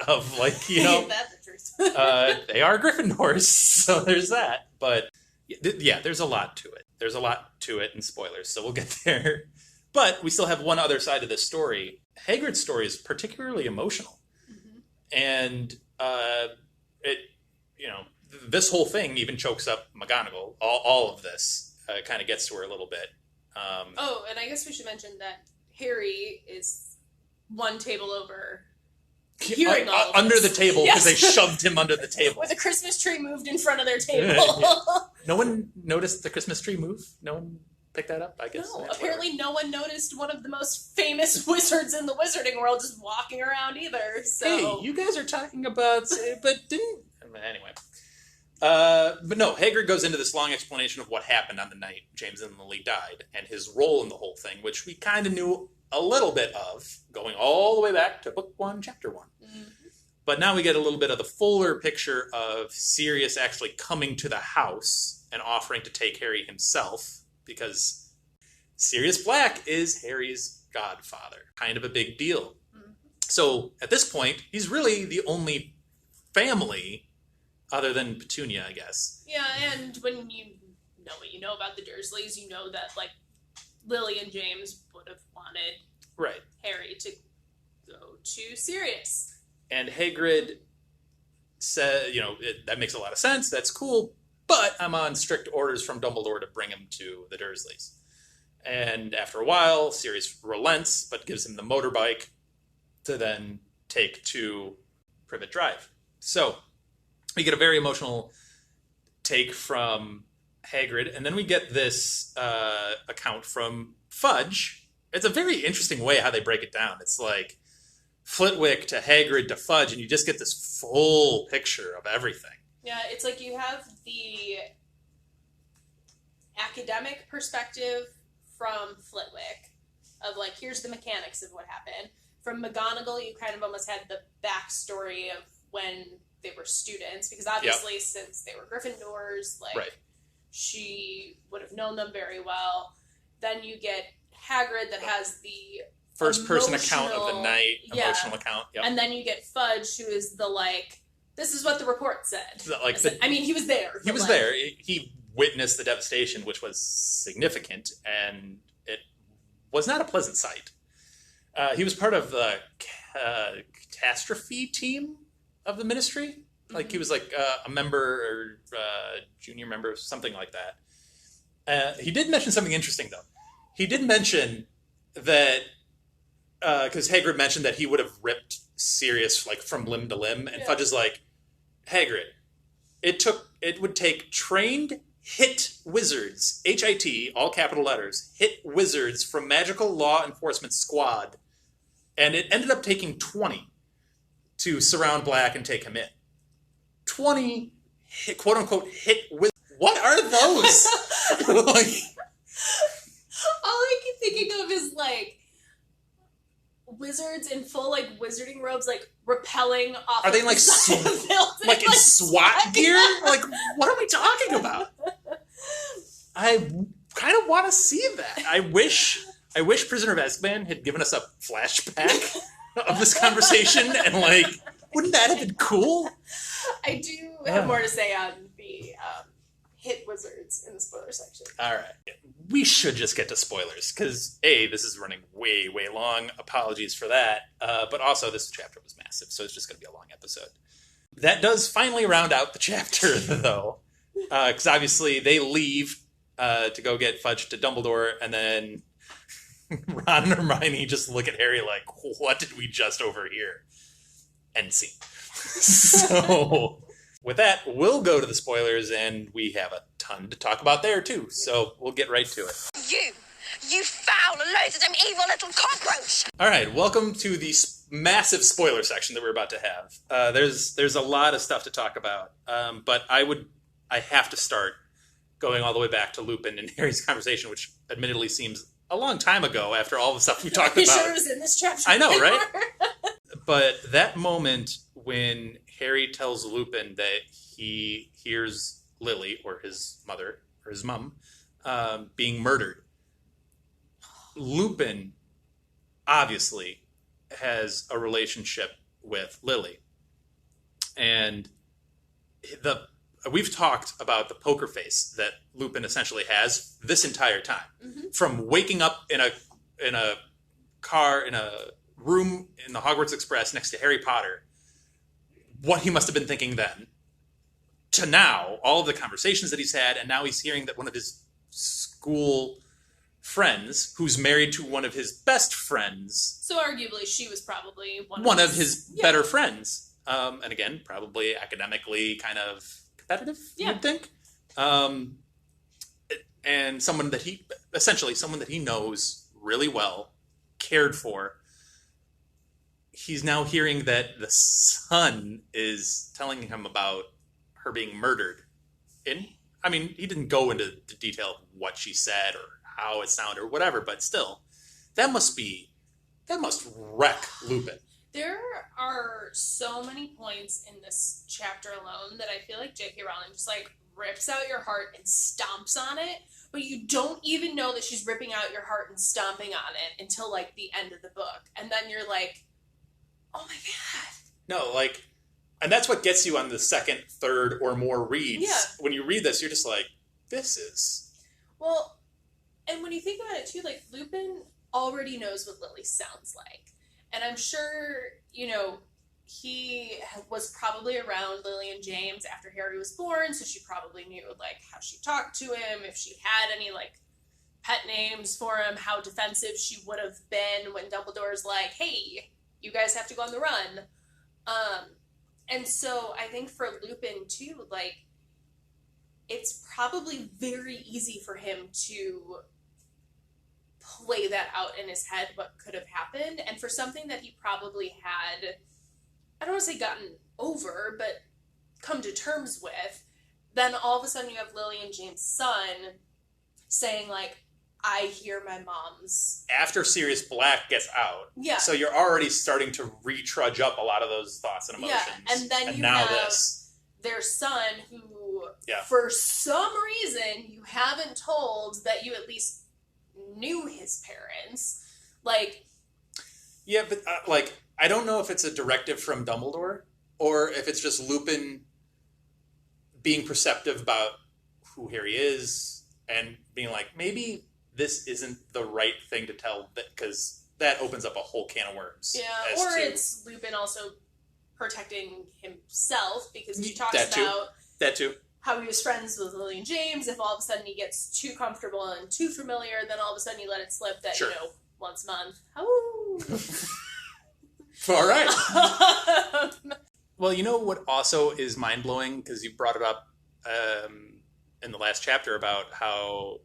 of, like, you know, That's the truth. they are Gryffindors, so there's that. But yeah, there's a lot to it. There's a lot to it, and spoilers, so we'll get there. But we still have one other side of this story. Hagrid's story is particularly emotional. Mm-hmm. And this whole thing even chokes up McGonagall. All of this kind of gets to her a little bit. And I guess we should mention that Harry is one table over, hearing all of under this. the table, because they shoved him under the table. With a Christmas tree moved in front of their table. No one noticed the Christmas tree move? No one picked that up, I guess? No, apparently no one noticed one of the most famous wizards in the wizarding world just walking around either. So. Hey, you guys are talking about... but didn't... Anyway. But no, Hagrid goes into this long explanation of what happened on the night James and Lily died, and his role in the whole thing, which we kind of knew a little bit of, going all the way back to Book 1, Chapter 1. Mm-hmm. But now we get a little bit of the fuller picture of Sirius actually coming to the house and offering to take Harry himself, because Sirius Black is Harry's godfather. Kind of a big deal. Mm-hmm. So at this point, he's really the only family other than Petunia, I guess. Yeah, and when you know what you know about the Dursleys, you know that, like, Lily and James would have wanted Harry to go to Sirius. And Hagrid said, that makes a lot of sense, that's cool, but I'm on strict orders from Dumbledore to bring him to the Dursleys. And after a while, Sirius relents, but gives him the motorbike to then take to Privet Drive. So, we get a very emotional take from Hagrid, and then we get this account from Fudge. It's a very interesting way how they break it down. It's like Flitwick to Hagrid to Fudge, and you just get this full picture of everything. Yeah, it's like you have the academic perspective from Flitwick of, like, here's the mechanics of what happened. From McGonagall, you kind of almost had the backstory of when they were students, because obviously since they were Gryffindors, like, she would have known them very well. Then you get Hagrid that has the first-person account of the night, emotional account. Yep. And then you get Fudge, who is the, like, this is what the report said. He was there. He was there. He witnessed the devastation, which was significant, and it was not a pleasant sight. He was part of the catastrophe team of the Ministry. Like, he was like a member or junior member, something like that. He did mention something interesting, though. He did mention that, because Hagrid mentioned that he would have ripped Sirius, like, from limb to limb, and Fudge is like, Hagrid, it would take trained hit wizards, HIT, all capital letters, hit wizards from Magical Law Enforcement Squad, and it ended up taking 20 to surround Black and take him in. 20 quote-unquote hit wizards. What are those? Like, all I keep thinking of is, like, wizards in full, like, wizarding robes, like, rappelling off. Are they, like, like in SWAT gear? Like, what are we talking about? I kind of want to see that. I wish Prisoner of Azkaban had given us a flashback of this conversation, and, like, wouldn't that have been cool? I do have more to say on the hit wizards in the spoiler section. All right. We should just get to spoilers, because, A, this is running way, way long. Apologies for that. But also, this chapter was massive, so it's just going to be a long episode. That does finally round out the chapter, though, because obviously they leave to go get Fudge to Dumbledore, and then Ron and Hermione just look at Harry like, what did we just overhear? End scene. So, with that, we'll go to the spoilers, and we have a ton to talk about there, too. So, we'll get right to it. You foul, loathsome, evil little cockroach! All right, welcome to the massive spoiler section that we're about to have. There's a lot of stuff to talk about, but I have to start going all the way back to Lupin and Harry's conversation, which admittedly seems a long time ago after all the stuff we talked about. Sure it was in this chapter. I know, right? But that moment when Harry tells Lupin that he hears Lily, or his mother, or his mom, being murdered, Lupin obviously has a relationship with Lily. And we've talked about the poker face that Lupin essentially has this entire time. Mm-hmm. From waking up in a car, in a room in the Hogwarts Express next to Harry Potter, what he must have been thinking then, to now, all of the conversations that he's had, and now he's hearing that one of his school friends, who's married to one of his best friends. So arguably she was probably one of his better friends. And again, probably academically kind of competitive, you would think. And someone that he knows really well, cared for. He's now hearing that the son is telling him about her being murdered. He didn't go into the detail of what she said or how it sounded or whatever, but still, that must wreck Lupin. There are so many points in this chapter alone that I feel like J.K. Rowling just like rips out your heart and stomps on it, but you don't even know that she's ripping out your heart and stomping on it until like the end of the book, and then you're like, oh my god. No, like, and that's what gets you on the second, third, or more reads. Yeah. When you read this, you're just like, this is... Well, and when you think about it too, like, Lupin already knows what Lily sounds like. And I'm sure, he was probably around Lily and James after Harry was born, so she probably knew, like, how she talked to him, if she had any, like, pet names for him, how defensive she would have been when Dumbledore's like, hey, you guys have to go on the run. And so I think for Lupin, too, like, it's probably very easy for him to play that out in his head, what could have happened. And for something that he probably had, I don't want to say gotten over, but come to terms with, then all of a sudden you have Lily and James' son saying, like, I hear my mom's... After Sirius Black gets out. Yeah. So you're already starting to retrudge up a lot of those thoughts and emotions. Yeah, and then you now have this. Their son who, for some reason, you haven't told that you at least knew his parents. Like... Yeah, but, I don't know if it's a directive from Dumbledore, or if it's just Lupin being perceptive about who Harry is, and being like, maybe this isn't the right thing to tell, because that opens up a whole can of worms. Yeah, or it's Lupin also protecting himself, because he talks about that too. How he was friends with Lily and James. If all of a sudden he gets too comfortable and too familiar, then all of a sudden you let it slip that, once a month. Oh. All right. Well, you know what also is mind-blowing, because you brought it up in the last chapter about how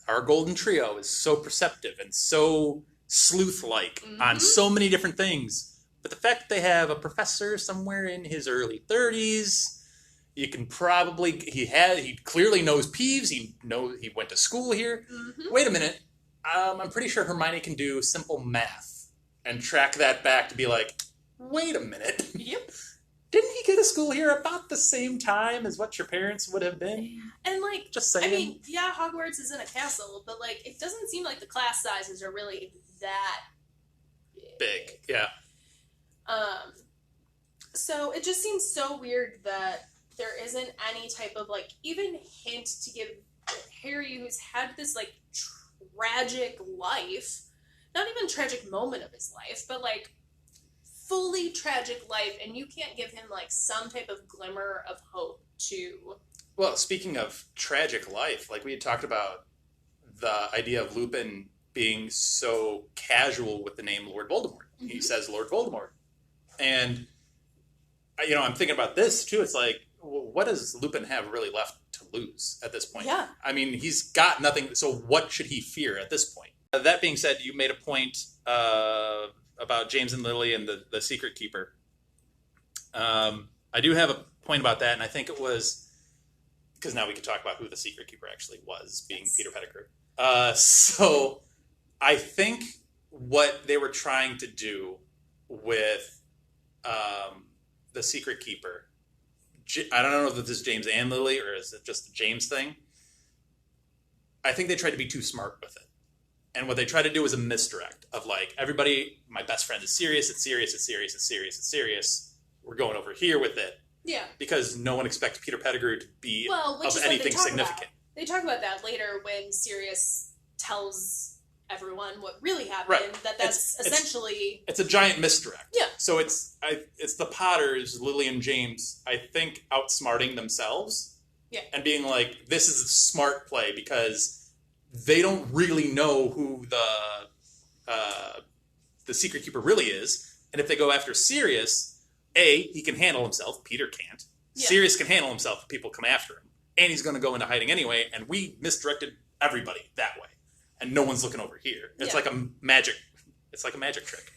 our golden trio is so perceptive and so sleuth-like on so many different things. But the fact that they have a professor somewhere in his early 30s, you can probably... He clearly knows Peeves. He went to school here. Mm-hmm. Wait a minute. I'm pretty sure Hermione can do simple math and track that back to be like, wait a minute. Yep. Didn't he go to school here about the same time as what your parents would have been? And, like, just saying. I mean, yeah, Hogwarts is in a castle, but, like, it doesn't seem like the class sizes are really that big. Yeah. So it just seems so weird that there isn't any type of, like, even hint to give Harry, who's had this, like, tragic life, not even tragic moment of his life, but, like, fully tragic life, and you can't give him, like, some type of glimmer of hope to... Well, speaking of tragic life, like, we had talked about the idea of Lupin being so casual with the name Lord Voldemort. Mm-hmm. He says Lord Voldemort. And, I'm thinking about this, too. It's like, what does Lupin have really left to lose at this point? Yeah. I mean, he's got nothing, so what should he fear at this point? That being said, you made a point about James and Lily and the Secret Keeper. I do have a point about that, and I think it was, because now we can talk about who the Secret Keeper actually was, being Peter Pettigrew. So I think what they were trying to do with the Secret Keeper, I don't know if this is James and Lily, or is it just a James thing? I think they tried to be too smart with it. And what they tried to do was a misdirect of like, everybody, my best friend is Sirius, it's Sirius, it's Sirius, it's Sirius, it's Sirius. We're going over here with it. Yeah. Because no one expects Peter Pettigrew to be of anything significant. They talk about that later when Sirius tells everyone what really happened. Right. That's essentially... It's a giant misdirect. Yeah. So it's the Potters, Lily and James, I think, outsmarting themselves. Yeah. And being like, this is a smart play because they don't really know who the Secret Keeper really is. And if they go after Sirius, he can handle himself. Peter can't. Yeah. Sirius can handle himself if people come after him. And he's going to go into hiding anyway. And we misdirected everybody that way. And no one's looking over here. It's like a magic trick.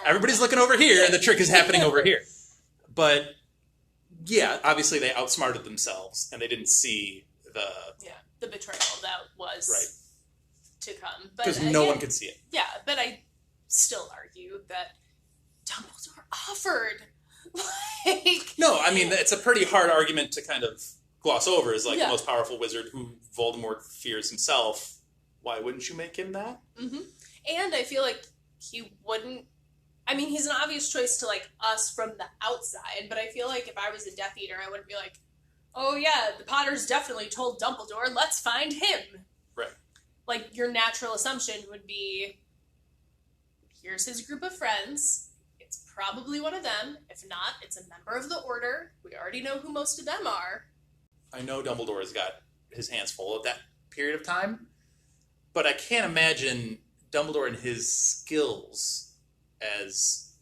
Everybody's looking over here, and the trick is happening over here. But, yeah, obviously they outsmarted themselves, and they didn't see the betrayal that was to come. Because no one could see it. Yeah, but I still argue that Dumbledore offered. No, I mean, it's a pretty hard argument to kind of gloss over as like the most powerful wizard who Voldemort fears himself. Why wouldn't you make him that? Mm-hmm. And I feel like he wouldn't... I mean, he's an obvious choice to, like, us from the outside, but I feel like if I was a Death Eater, I wouldn't be like, oh, yeah, the Potters definitely told Dumbledore, let's find him. Right. Like, your natural assumption would be, here's his group of friends. It's probably one of them. If not, it's a member of the Order. We already know who most of them are. I know Dumbledore has got his hands full of that period of time. But I can't imagine Dumbledore and his skills as...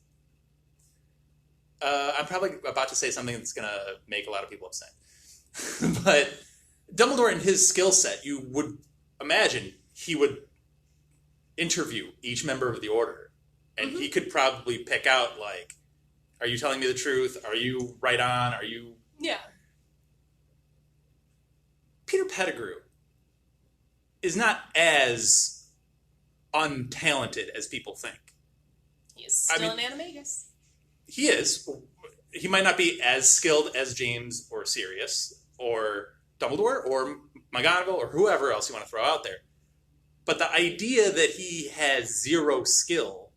I'm probably about to say something that's going to make a lot of people upset. But Dumbledore and his skill set, you would imagine he would interview each member of the Order. And he could probably pick out, like, are you telling me the truth? Are you right on? Are you... Yeah. Peter Pettigrew is not as untalented as people think. He is still an animagus. He is. He might not be as skilled as James or Sirius or Dumbledore or McGonagall or whoever else you want to throw out there. But the idea that he has zero skill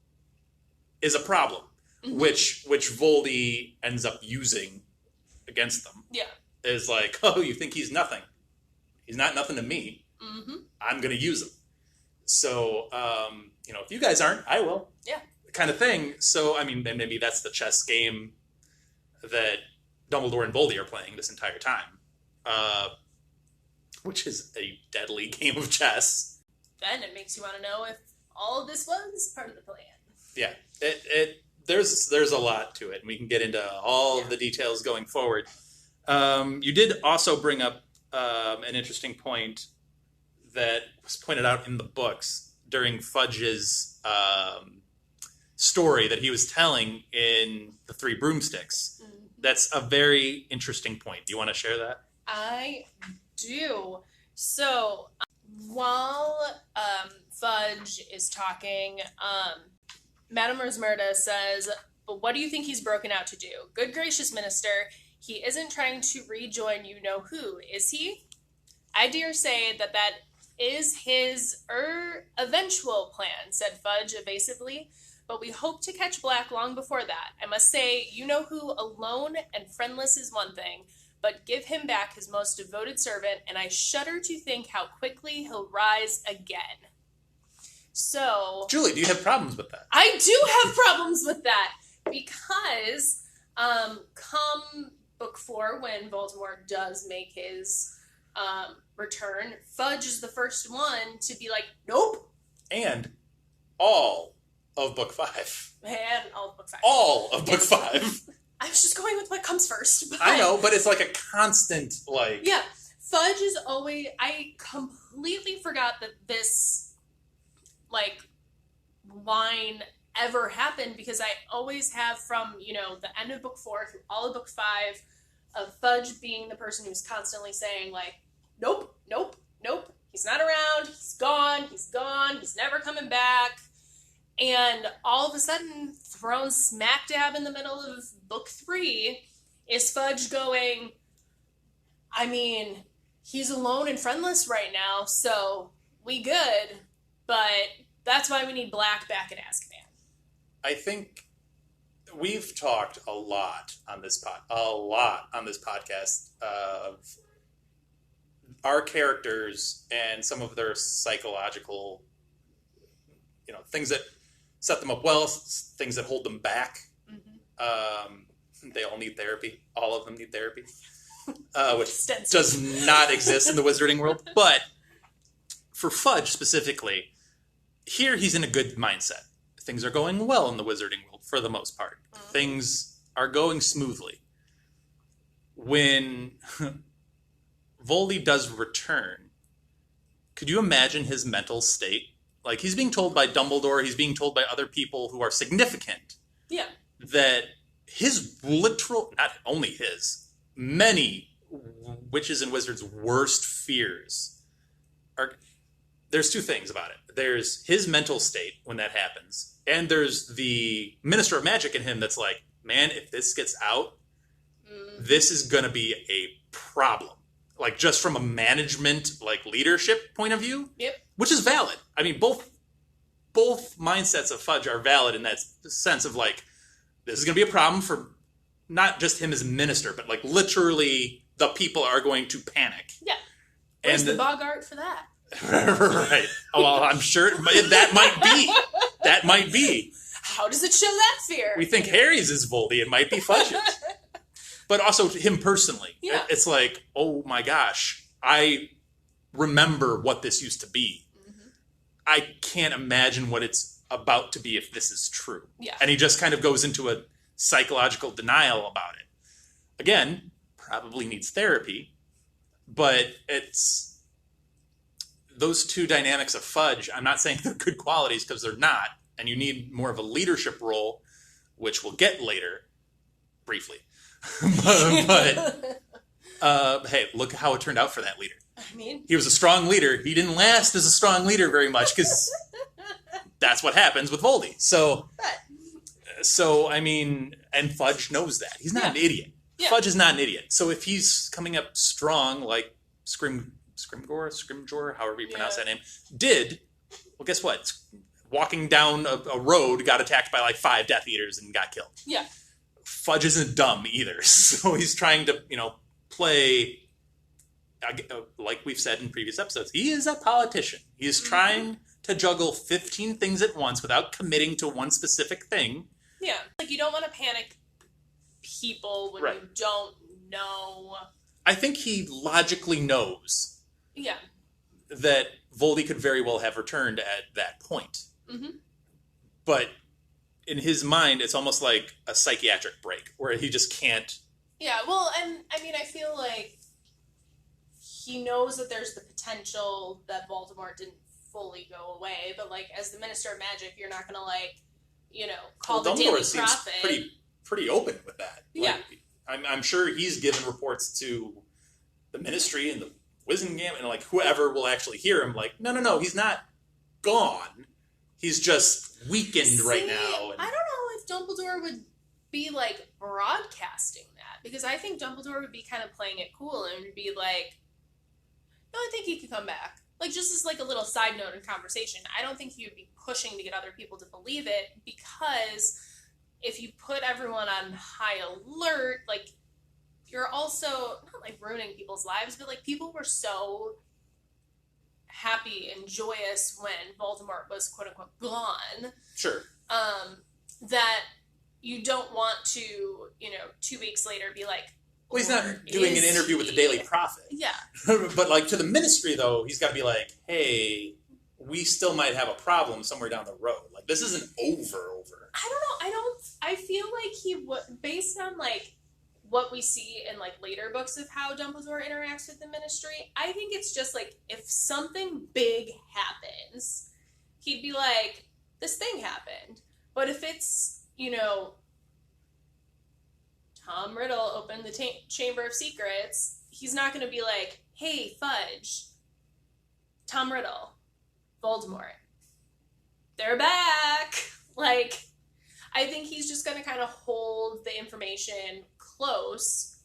is a problem, which Voldy ends up using against them. Yeah. Is like, oh, you think he's nothing. He's not nothing to me. Mm-hmm. I'm going to use him. So, if you guys aren't, I will. Yeah. Kind of thing. So, I mean, then maybe that's the chess game that Dumbledore and Voldy are playing this entire time. Which is a deadly game of chess. Then it makes you want to know if all of this was part of the plan. Yeah. There's a lot to it, and we can get into all of the details going forward. You did also bring up an interesting point that was pointed out in the books during Fudge's story that he was telling in the Three Broomsticks. Mm-hmm. That's a very interesting point. Do you want to share that? I do. So, while Fudge is talking, Madame Rosmerta says, but what do you think he's broken out to do? Good gracious, Minister, he isn't trying to rejoin you-know-who, is he? I dare say that is his eventual plan, said Fudge evasively, but we hope to catch Black long before that. I must say, you-know-who alone and friendless is one thing, but give him back his most devoted servant, and I shudder to think how quickly he'll rise again. So... Julie, do you have problems with that? I do have problems with that, because come book 4, when Voldemort does make his return, Fudge is the first one to be like, nope, And all of Book 5. And all of Book 5. All of Book 5. I was just going with what comes first. But... I know, but it's like a constant, like... Yeah. Fudge is always... I completely forgot that this, like, line ever happened, because I always have from, you know, the end of Book 4 through all of Book 5 of Fudge being the person who's constantly saying, like, nope, nope, nope, he's not around, he's gone, he's never coming back. And all of a sudden, thrown smack dab in the middle of Book 3, is Fudge going, I mean, he's alone and friendless right now, so we good, but that's why we need Black back at Azkaban. I think we've talked a lot on this podcast of our characters and some of their psychological, you know, things that set them up well, things that hold them back. Mm-hmm. They all need therapy. All of them need therapy, which does not exist in the wizarding world. But for Fudge specifically, here he's in a good mindset. Things are going well in the wizarding world for the most part. Mm-hmm. Things are going smoothly. When Voldy does return, could you imagine his mental state? Like, he's being told by Dumbledore, he's being told by other people who are significant, yeah, that his literal, not only his, many witches and wizards' worst fears are... There's two things about it. There's his mental state when that happens, and there's the Minister of Magic in him that's like, man, if this gets out, this is going to be a problem. Like, just from a management, like, leadership point of view. Yep. Which is valid. I mean, both mindsets of Fudge are valid in that sense of, like, this is going to be a problem for not just him as minister, but, like, literally the people are going to panic. Yeah. Where's the Boggart for that? Right. Oh, well, I'm sure that might be. That might be. How does it show that fear? We think Harry's is Voldy. It might be Fudge's. But also him personally. Yeah. It's like, oh my gosh, I remember what this used to be. Mm-hmm. I can't imagine what it's about to be if this is true. Yeah. And he just kind of goes into a psychological denial about it. Again, probably needs therapy, but it's those two dynamics of Fudge. I'm not saying they're good qualities, because they're not. And you need more of a leadership role, which we'll get later, briefly. but hey, look how it turned out for that leader. I mean, he was a strong leader. He didn't last as a strong leader very much, because that's what happens with Voldy. So I mean, and Fudge knows that. He's not an idiot. Yeah. Fudge is not an idiot. So if he's coming up strong, like Scrimgeour, however you pronounce that name, did, well, guess what? Walking down a road, got attacked by like 5 Death Eaters and got killed. Yeah. Fudge isn't dumb either, so he's trying to, play, like we've said in previous episodes, he is a politician. He is trying to juggle 15 things at once without committing to one specific thing. Yeah, like you don't want to panic people when you don't know. I think he logically knows that Voldy could very well have returned at that point. Mm-hmm. But in his mind, it's almost like a psychiatric break where he just can't. Yeah, well, and I mean, I feel like he knows that there's the potential that Voldemort didn't fully go away, but like as the Minister of Magic, you're not gonna call the Daily Prophet. Pretty open with that. Yeah, I'm sure he's given reports to the Ministry and the Wizengamot and like whoever will actually hear him. Like, no, he's not gone. He's just weakened right now. And I don't know if Dumbledore would be like broadcasting that, because I think Dumbledore would be kind of playing it cool and would be like, no, I think he could come back. Like, just as like a little side note in conversation, I don't think he would be pushing to get other people to believe it, because if you put everyone on high alert, like, you're also not like ruining people's lives, but like people were so happy and joyous when Voldemort was quote unquote gone. Sure. That you don't want to, 2 weeks later be like, well, he's not doing an interview with the Daily Prophet. Yeah. But like to the Ministry though, he's got to be like, hey, we still might have a problem somewhere down the road. Like, this isn't over. I don't know. I feel like he would, based on, like, what we see in, like, later books of how Dumbledore interacts with the Ministry, I think it's just, like, if something big happens, he'd be like, this thing happened. But if it's, you know, Tom Riddle opened the Chamber of Secrets, he's not going to be like, hey, Fudge, Tom Riddle, Voldemort, they're back. Like, I think he's just going to kind of hold the information close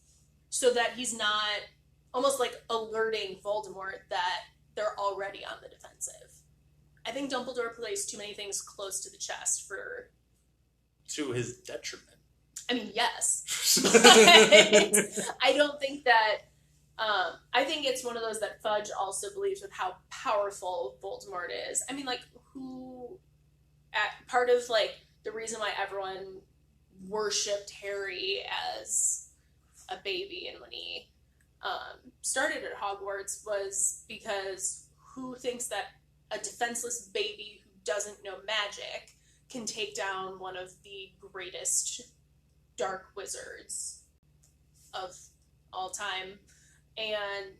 so that he's not almost like alerting Voldemort that they're already on the defensive. I think Dumbledore plays too many things close to the chest for... To his detriment. I mean, yes. I don't think that... I think it's one of those that Fudge also believes with how powerful Voldemort is. I mean, like, part of, like, the reason why everyone worshipped Harry as a baby and when he started at Hogwarts was because who thinks that a defenseless baby who doesn't know magic can take down one of the greatest dark wizards of all time? And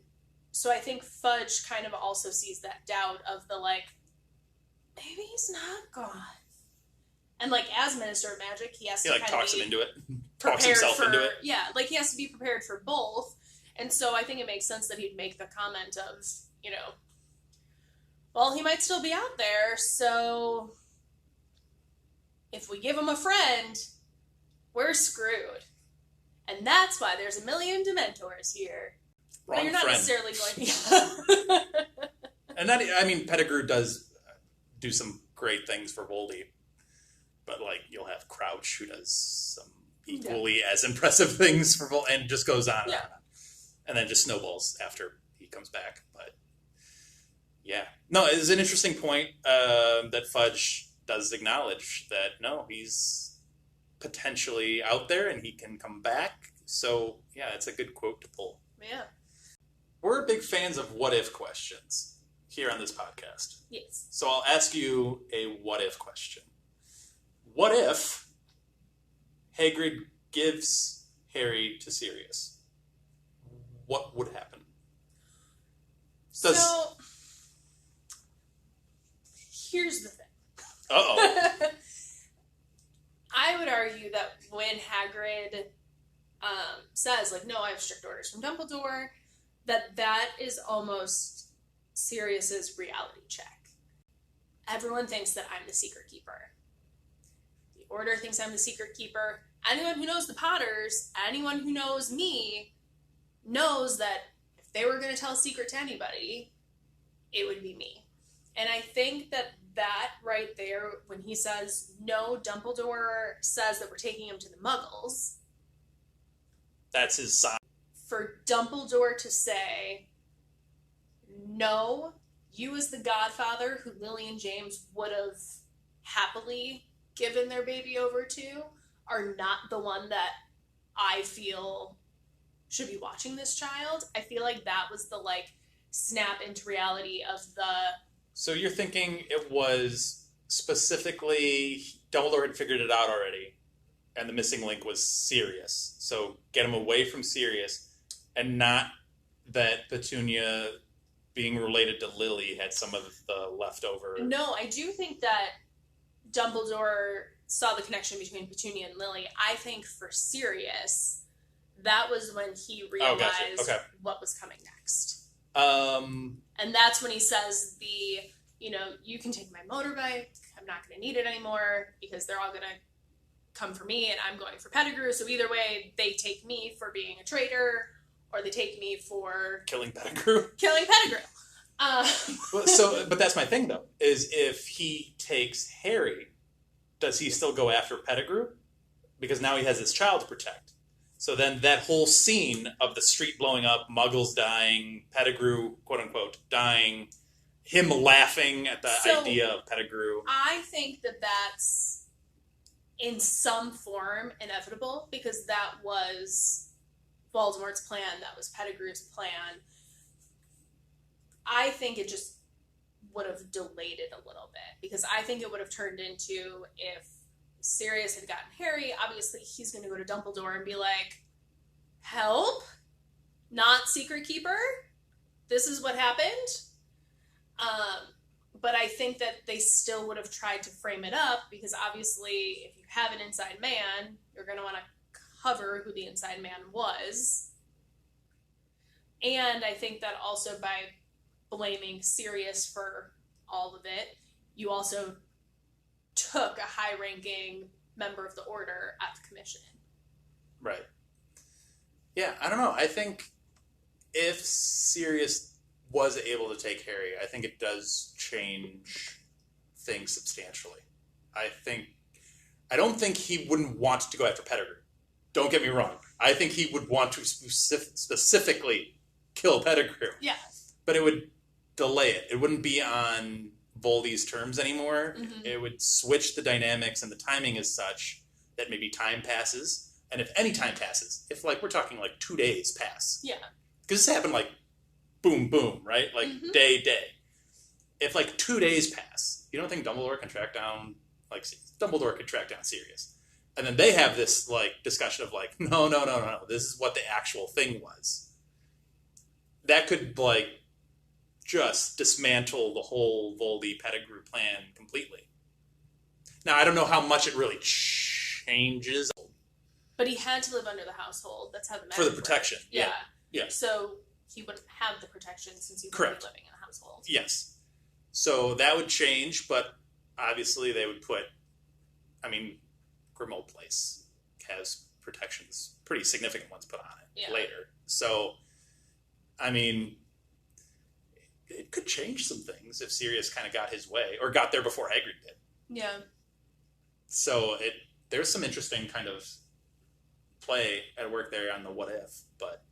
so I think Fudge kind of also sees that doubt of the, like, maybe he's not gone. And, like, as Minister of Magic, he has to kind of talks him into it. Talks prepared himself into it. Yeah, like, he has to be prepared for both. And so I think it makes sense that he'd make the comment of, you know, well, he might still be out there, so if we give him a friend, we're screwed. And that's why there's a million dementors here. Wrong but you're not friend. necessarily going to... And that, I mean, Pettigrew does do some great things for Voldy. But, like, you'll have Crouch, who does some equally as impressive things for Voldy, and just goes on and on. And then just snowballs after he comes back. But, yeah. No, it's an interesting point that Fudge does acknowledge that, no, he's potentially out there and he can come back. So, yeah, it's a good quote to pull. Yeah. We're big fans of what-if questions here on this podcast. Yes. So I'll ask you a what-if question. What if Hagrid gives Harry to Sirius? What would happen? So, here's the thing. Uh-oh. I would argue that when Hagrid says, like, no, I have strict orders from Dumbledore, that is almost Sirius's reality check. Everyone thinks that I'm the secret keeper. The Order thinks I'm the secret keeper. Anyone who knows the Potters, anyone who knows me, knows that if they were going to tell a secret to anybody, it would be me. And I think that right there, when he says, no, Dumbledore says that we're taking him to the Muggles. That's his sign. For Dumbledore to say, no, you as the godfather who Lily and James would have happily given their baby over to are not the one that I feel should be watching this child. I feel like that was the, like, snap into reality of the... So you're thinking it was specifically Dumbledore had figured it out already, and the missing link was Sirius. So get him away from Sirius, and not that Petunia being related to Lily had some of the leftover... No, I do think that Dumbledore saw the connection between Petunia and Lily. I think for Sirius, that was when he realized what was coming next. And that's when he says you can take my motorbike, I'm not going to need it anymore, because they're all going to come for me, and I'm going for Pettigrew, so either way, they take me for being a traitor, or they take me for... Killing Pettigrew. But that's my thing, though, is if he takes Harry, does he still go after Pettigrew? Because now he has his child to protect. So then that whole scene of the street blowing up, Muggles dying, Pettigrew, quote-unquote, dying, him laughing at the idea of Pettigrew. I think that that's, in some form, inevitable, because that was Voldemort's plan, that was Pettigrew's plan. I think it just would have delayed it a little bit, because I think it would have turned into, if Sirius had gotten Harry, obviously he's going to go to Dumbledore and be like, help? Not Secret Keeper? This is what happened? But I think that they still would have tried to frame it up, because obviously if you have an inside man, you're going to want to cover who the inside man was. And I think that also by blaming Sirius for all of it, you also took a high-ranking member of the Order at the commission. Right. Yeah, I don't know. I think if Sirius was able to take Harry, I think it does change things substantially. I don't think he wouldn't want to go after Pettigrew. Don't get me wrong. I think he would want to specifically kill Pettigrew. Yeah. But it would delay it. It wouldn't be on Voldy's terms anymore. Mm-hmm. It would switch the dynamics, and the timing is such that maybe time passes. And if any time passes, if we're talking 2 days pass. Yeah. Because this happened boom, boom, right? Day. If 2 days pass, you don't think Dumbledore can track down, Dumbledore could track down Sirius. And then they have this, discussion of, no, this is what the actual thing was. That could, just dismantle the whole Voldy-Pettigrew plan completely. Now, I don't know how much it really changes. But he had to live under the household. That's how the magic For the protection. worked. Yeah. Yeah. So he wouldn't have the protection since he would Correct. be living in a household. Yes. So that would change, but obviously they would put, Grimmauld Place has protections, pretty significant ones put on it later. So, it could change some things if Sirius kind of got his way, or got there before Hagrid did. Yeah. So there's some interesting kind of play at work there on the what if, but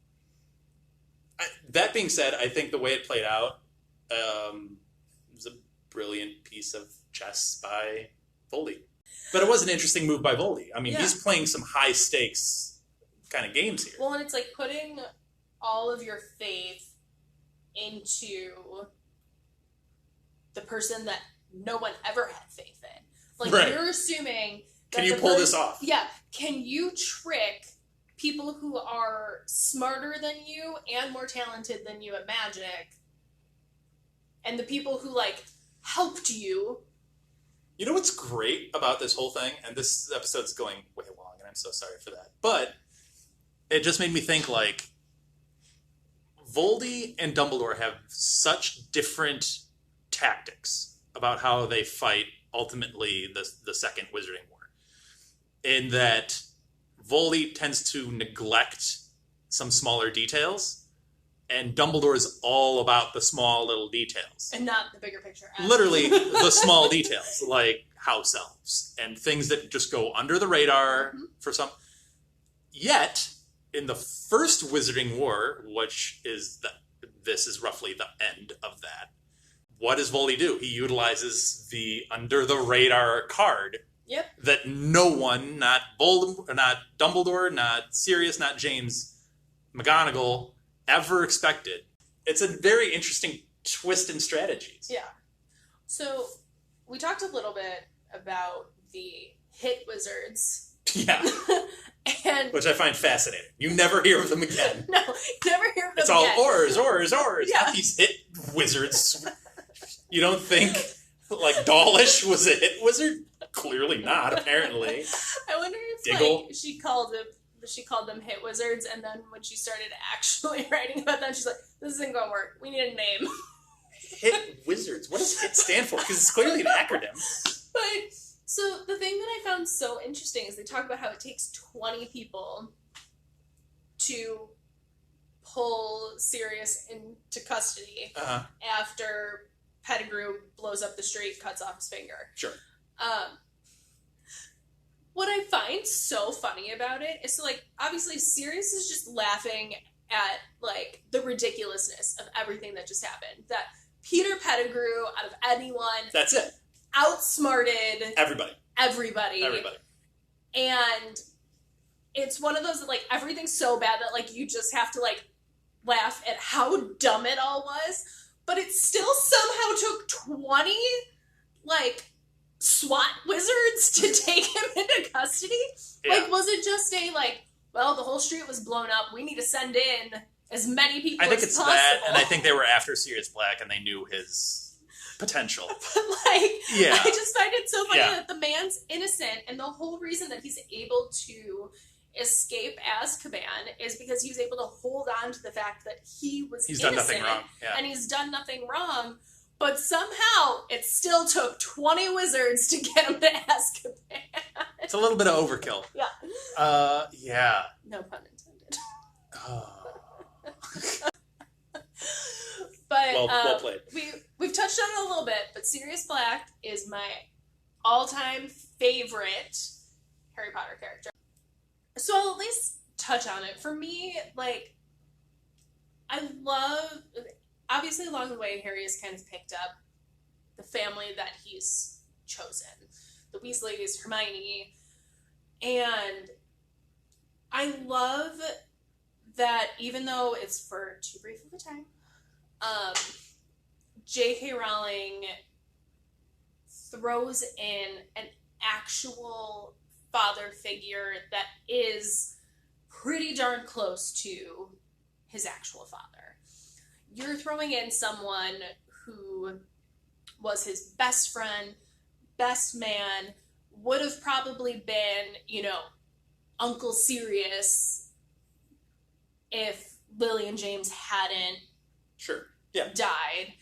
that being said, I think the way it played out was a brilliant piece of chess by Voldy. But it was an interesting move by Voldy. He's playing some high stakes kind of games here. Well, and it's putting all of your faith into the person that no one ever had faith in. Right. You're assuming that Can you pull this off? Yeah. Can you trick people who are smarter than you and more talented than you at magic, and the people who helped you? You know what's great about this whole thing? And this episode's going way long, and I'm so sorry for that. But it just made me think Voldy and Dumbledore have such different tactics about how they fight ultimately the Second Wizarding War. In that Voldy tends to neglect some smaller details, and Dumbledore is all about the small little details. And not the bigger picture. Literally the small details, like house elves and things that just go under the radar for some. Yet, in the first Wizarding War, which is this is roughly the end of that, what does Voldy do? He utilizes the under the radar card. Yep. That no one, not Dumbledore, not Sirius, not James, McGonagall, ever expected. It's a very interesting twist in strategies. Yeah. So we talked a little bit about the hit wizards. Yeah. And which I find fascinating. You never hear of them again. No, you never hear of them it's again. It's all ors. Yeah. Not these hit wizards. You don't think Dawlish was a hit wizard? Clearly not, apparently. I wonder if Diggle. she called them hit wizards, and then when she started actually writing about them, she's like, this isn't gonna work. We need a name. Hit wizards. What does hit stand for? Because it's clearly an acronym. But so the thing that I found so interesting is they talk about how it takes 20 people to pull Sirius into custody after Pettigrew blows up the street, cuts off his finger. Sure. What I find so funny about it is, obviously Sirius is just laughing at, the ridiculousness of everything that just happened. That Peter Pettigrew, out of anyone... That's it. Outsmarted... Everybody. And it's one of those that, everything's so bad that, you just have to, laugh at how dumb it all was. but it still somehow took 20, like, SWAT wizards to take him into custody. Yeah. Like, was it just a, like, well, the whole street was blown up, we need to send in as many people as possible? I think it's that, and I think they were after Sirius Black, and they knew his potential. But, like, Yeah. I just find it so funny Yeah. that the man's innocent, and the whole reason that he's able to escape Azkaban is because he was able to hold on to the fact that he's He's innocent, done nothing wrong. Yeah. and he's done nothing wrong, but somehow it still took 20 wizards to get him to Azkaban. It's a little bit of overkill. Yeah. Yeah. No pun intended. Oh. But Well played. we've touched on it a little bit, but Sirius Black is my all-time favorite Harry Potter character. So I'll at least touch on it. For me, like, I love, obviously along the way, Harry has kind of picked up the family that he's chosen. The Weasleys, Hermione, and I love that even though it's for too brief of a time, J.K. Rowling throws in an actual father figure that is pretty darn close to his actual father. You're throwing in someone who was his best friend, best man, would have probably been, you know, Uncle Sirius if Lily and James hadn't Sure. Yeah. died.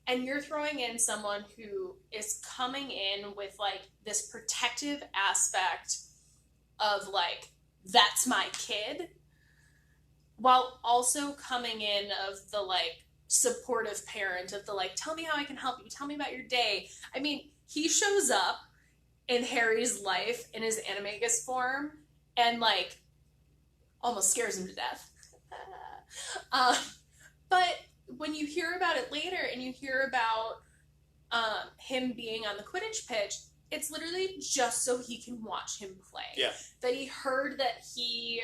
And you're throwing in someone who is coming in with, like, this protective aspect of, like, that's my kid, while also coming in of the, like, supportive parent of the, like, tell me how I can help you, tell me about your day. I mean, he shows up in Harry's life in his animagus form and, like, almost scares him to death. But when you hear about it later and you hear about him being on the Quidditch pitch, it's literally just so he can watch him play. Yeah. That he heard that he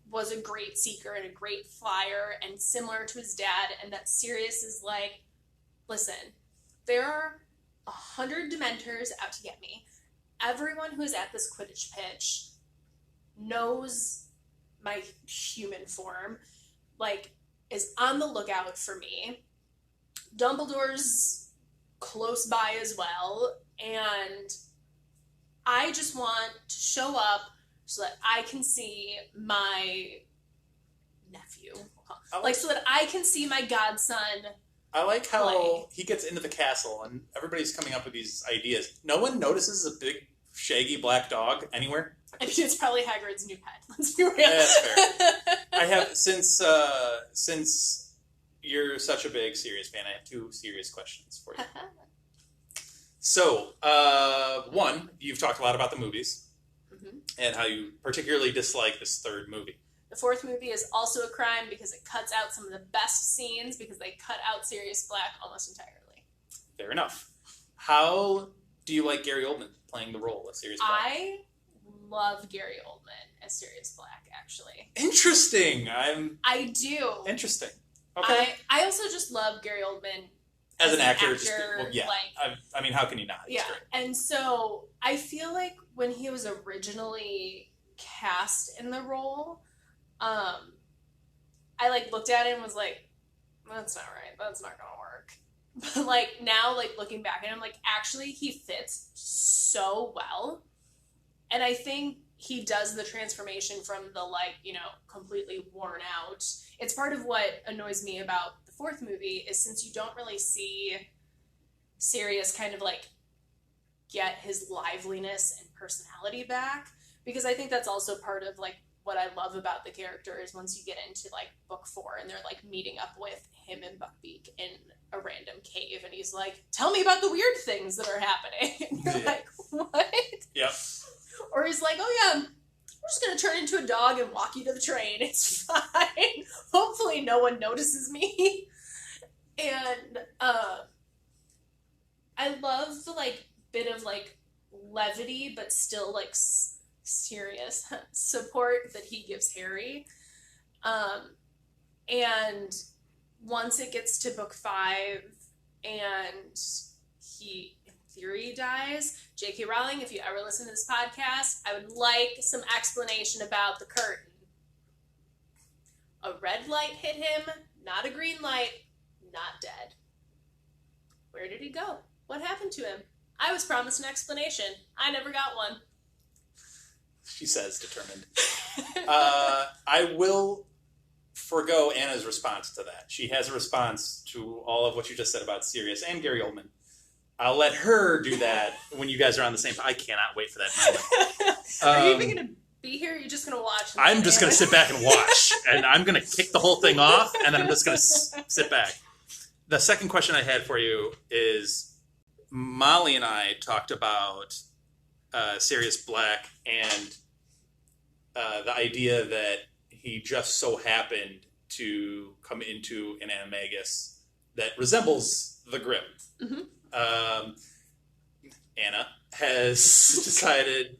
was a great seeker and a great flyer and similar to his dad, and that Sirius is like, listen, there are 100 dementors out to get me. Everyone who is at this Quidditch pitch knows my human form, like, is on the lookout for me. Dumbledore's close by as well, and I just want to show up so that I can see my nephew. So that I can see my godson. I like how play. he gets into the castle and everybody's coming up with these ideas. No one notices a big, shaggy black dog anywhere. I mean, it's probably Hagrid's new pet. Let's be real. Yeah, that's fair. I have, since you're such a big Sirius fan, I have 2 serious questions for you. So, one, you've talked a lot about the movies and how you particularly dislike this 3rd movie. The 4th movie is also a crime because it cuts out some of the best scenes because they cut out Sirius Black almost entirely. Fair enough. How do you like Gary Oldman playing the role of Sirius Black? I love Gary Oldman as Sirius Black, actually. Interesting. I do. Interesting. Okay. I also just love Gary Oldman as an actor. Like, I mean, how can you not? He's yeah. great. And so I feel like when he was originally cast in the role, I like looked at it and was like, that's not right. That's not gonna work. But like now, like looking back at him, like actually he fits so well. And I think he does the transformation from the, like, you know, completely worn out. It's part of what annoys me about the 4th movie is since you don't really see Sirius kind of like get his liveliness and personality back, because I think that's also part of like what I love about the character is once you get into like book 4 and they're like meeting up with him and Buckbeak in a random cave and he's like, tell me about the weird things that are happening. And you're like, what? Yep. Or he's like, oh yeah, we're just going to turn into a dog and walk you to the train. It's fine. Hopefully no one notices me. And I love the like bit of like levity, but still like serious support that he gives Harry. And once it gets to book 5 and he, in theory, dies, J.K. Rowling, if you ever listen to this podcast, I would like some explanation about the curtain. A red light hit him, not a green light, not dead. Where did he go? What happened to him? I was promised an explanation. I never got one. She says, determined. I will forgo Anna's response to that. She has a response to all of what you just said about Sirius and Gary Oldman. I'll let her do that when you guys are on the same... I cannot wait for that moment. Are you even going to be here? Or are you just going to watch? I'm just going to sit back and watch. And I'm going to kick the whole thing off, and then I'm just going to sit back. The second question I had for you is, Molly and I talked about Sirius Black and the idea that he just so happened to come into an animagus that resembles the Grimm. Mm-hmm. Anna has decided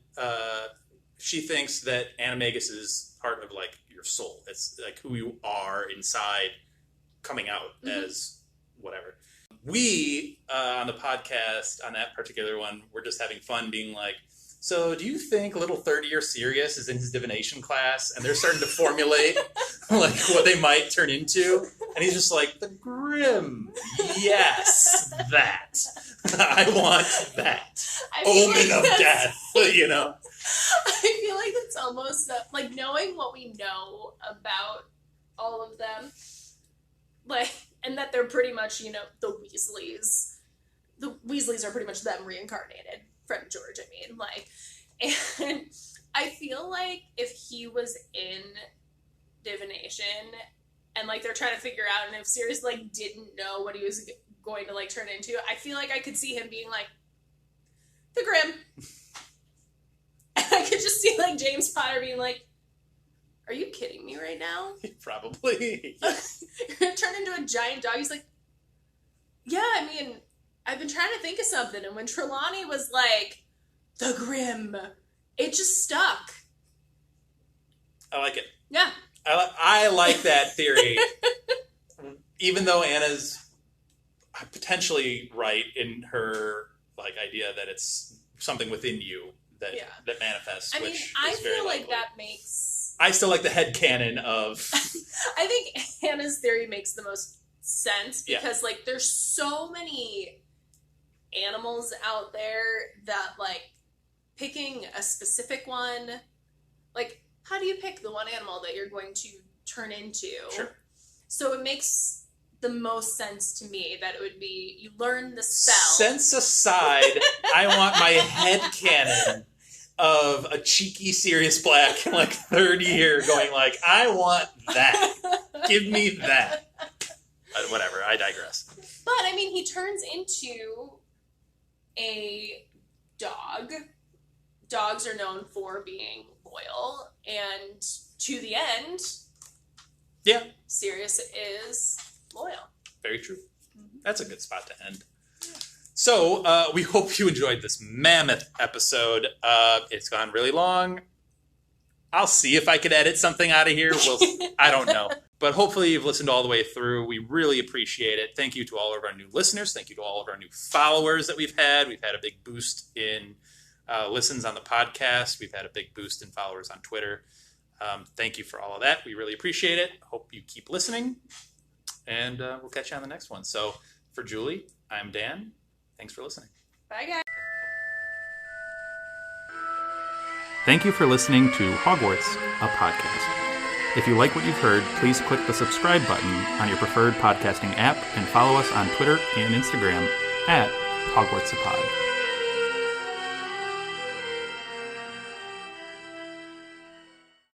she thinks that animagus is part of like your soul. It's like who you are inside, coming out as whatever. We on the podcast on that particular one, we're just having fun being like, so do you think little 30-year Sirius is in his divination class and they're starting to formulate like what they might turn into? And he's just like, the Grimm. Yes, that. I want that. Omen of death, you know? I feel like it's almost like knowing what we know about all of them, like, and that they're pretty much, you know, the Weasleys. The Weasleys are pretty much them reincarnated. Fred and George, I mean, like, and I feel like if he was in divination and like they're trying to figure out, and if Sirius like didn't know what he was going to like turn into, I feel like I could see him being like, the Grimm. And I could just see like James Potter being like, are you kidding me right now? Probably. You're gonna turn into a giant dog. He's like, yeah, I mean, I've been trying to think of something, and when Trelawney was like, the Grimm, it just stuck. I like it. Yeah. I like that theory. Even though Anna's potentially right in her like idea that it's something within you that manifests. I mean, which I is very feel like likely. that makes... I still like the headcanon of... I think Anna's theory makes the most sense because like there's so many animals out there that like picking a specific one, like how do you pick the one animal that you're going to turn into? Sure. So it makes the most sense to me that it would be you learn the spell. Sense aside, I want my headcanon of a cheeky Sirius Black like 30-year going like, I want that. Give me that. Whatever, I digress. But I mean, he turns into a dog. Dogs are known for being loyal, and to the end, Sirius is loyal. Very true. That's a good spot to end. So, we hope you enjoyed this mammoth episode. It's gone really long. I'll see if I could edit something out of here. I don't know. But hopefully you've listened all the way through. We really appreciate it. Thank you to all of our new listeners. Thank you to all of our new followers that we've had. We've had a big boost in listens on the podcast. We've had a big boost in followers on Twitter. Thank you for all of that. We really appreciate it. Hope you keep listening. And we'll catch you on the next one. So for Julie, I'm Dan. Thanks for listening. Bye, guys. Thank you for listening to Hogwarts, a podcast. If you like what you've heard, please click the subscribe button on your preferred podcasting app and follow us on Twitter and Instagram at Hogwarts a Pod.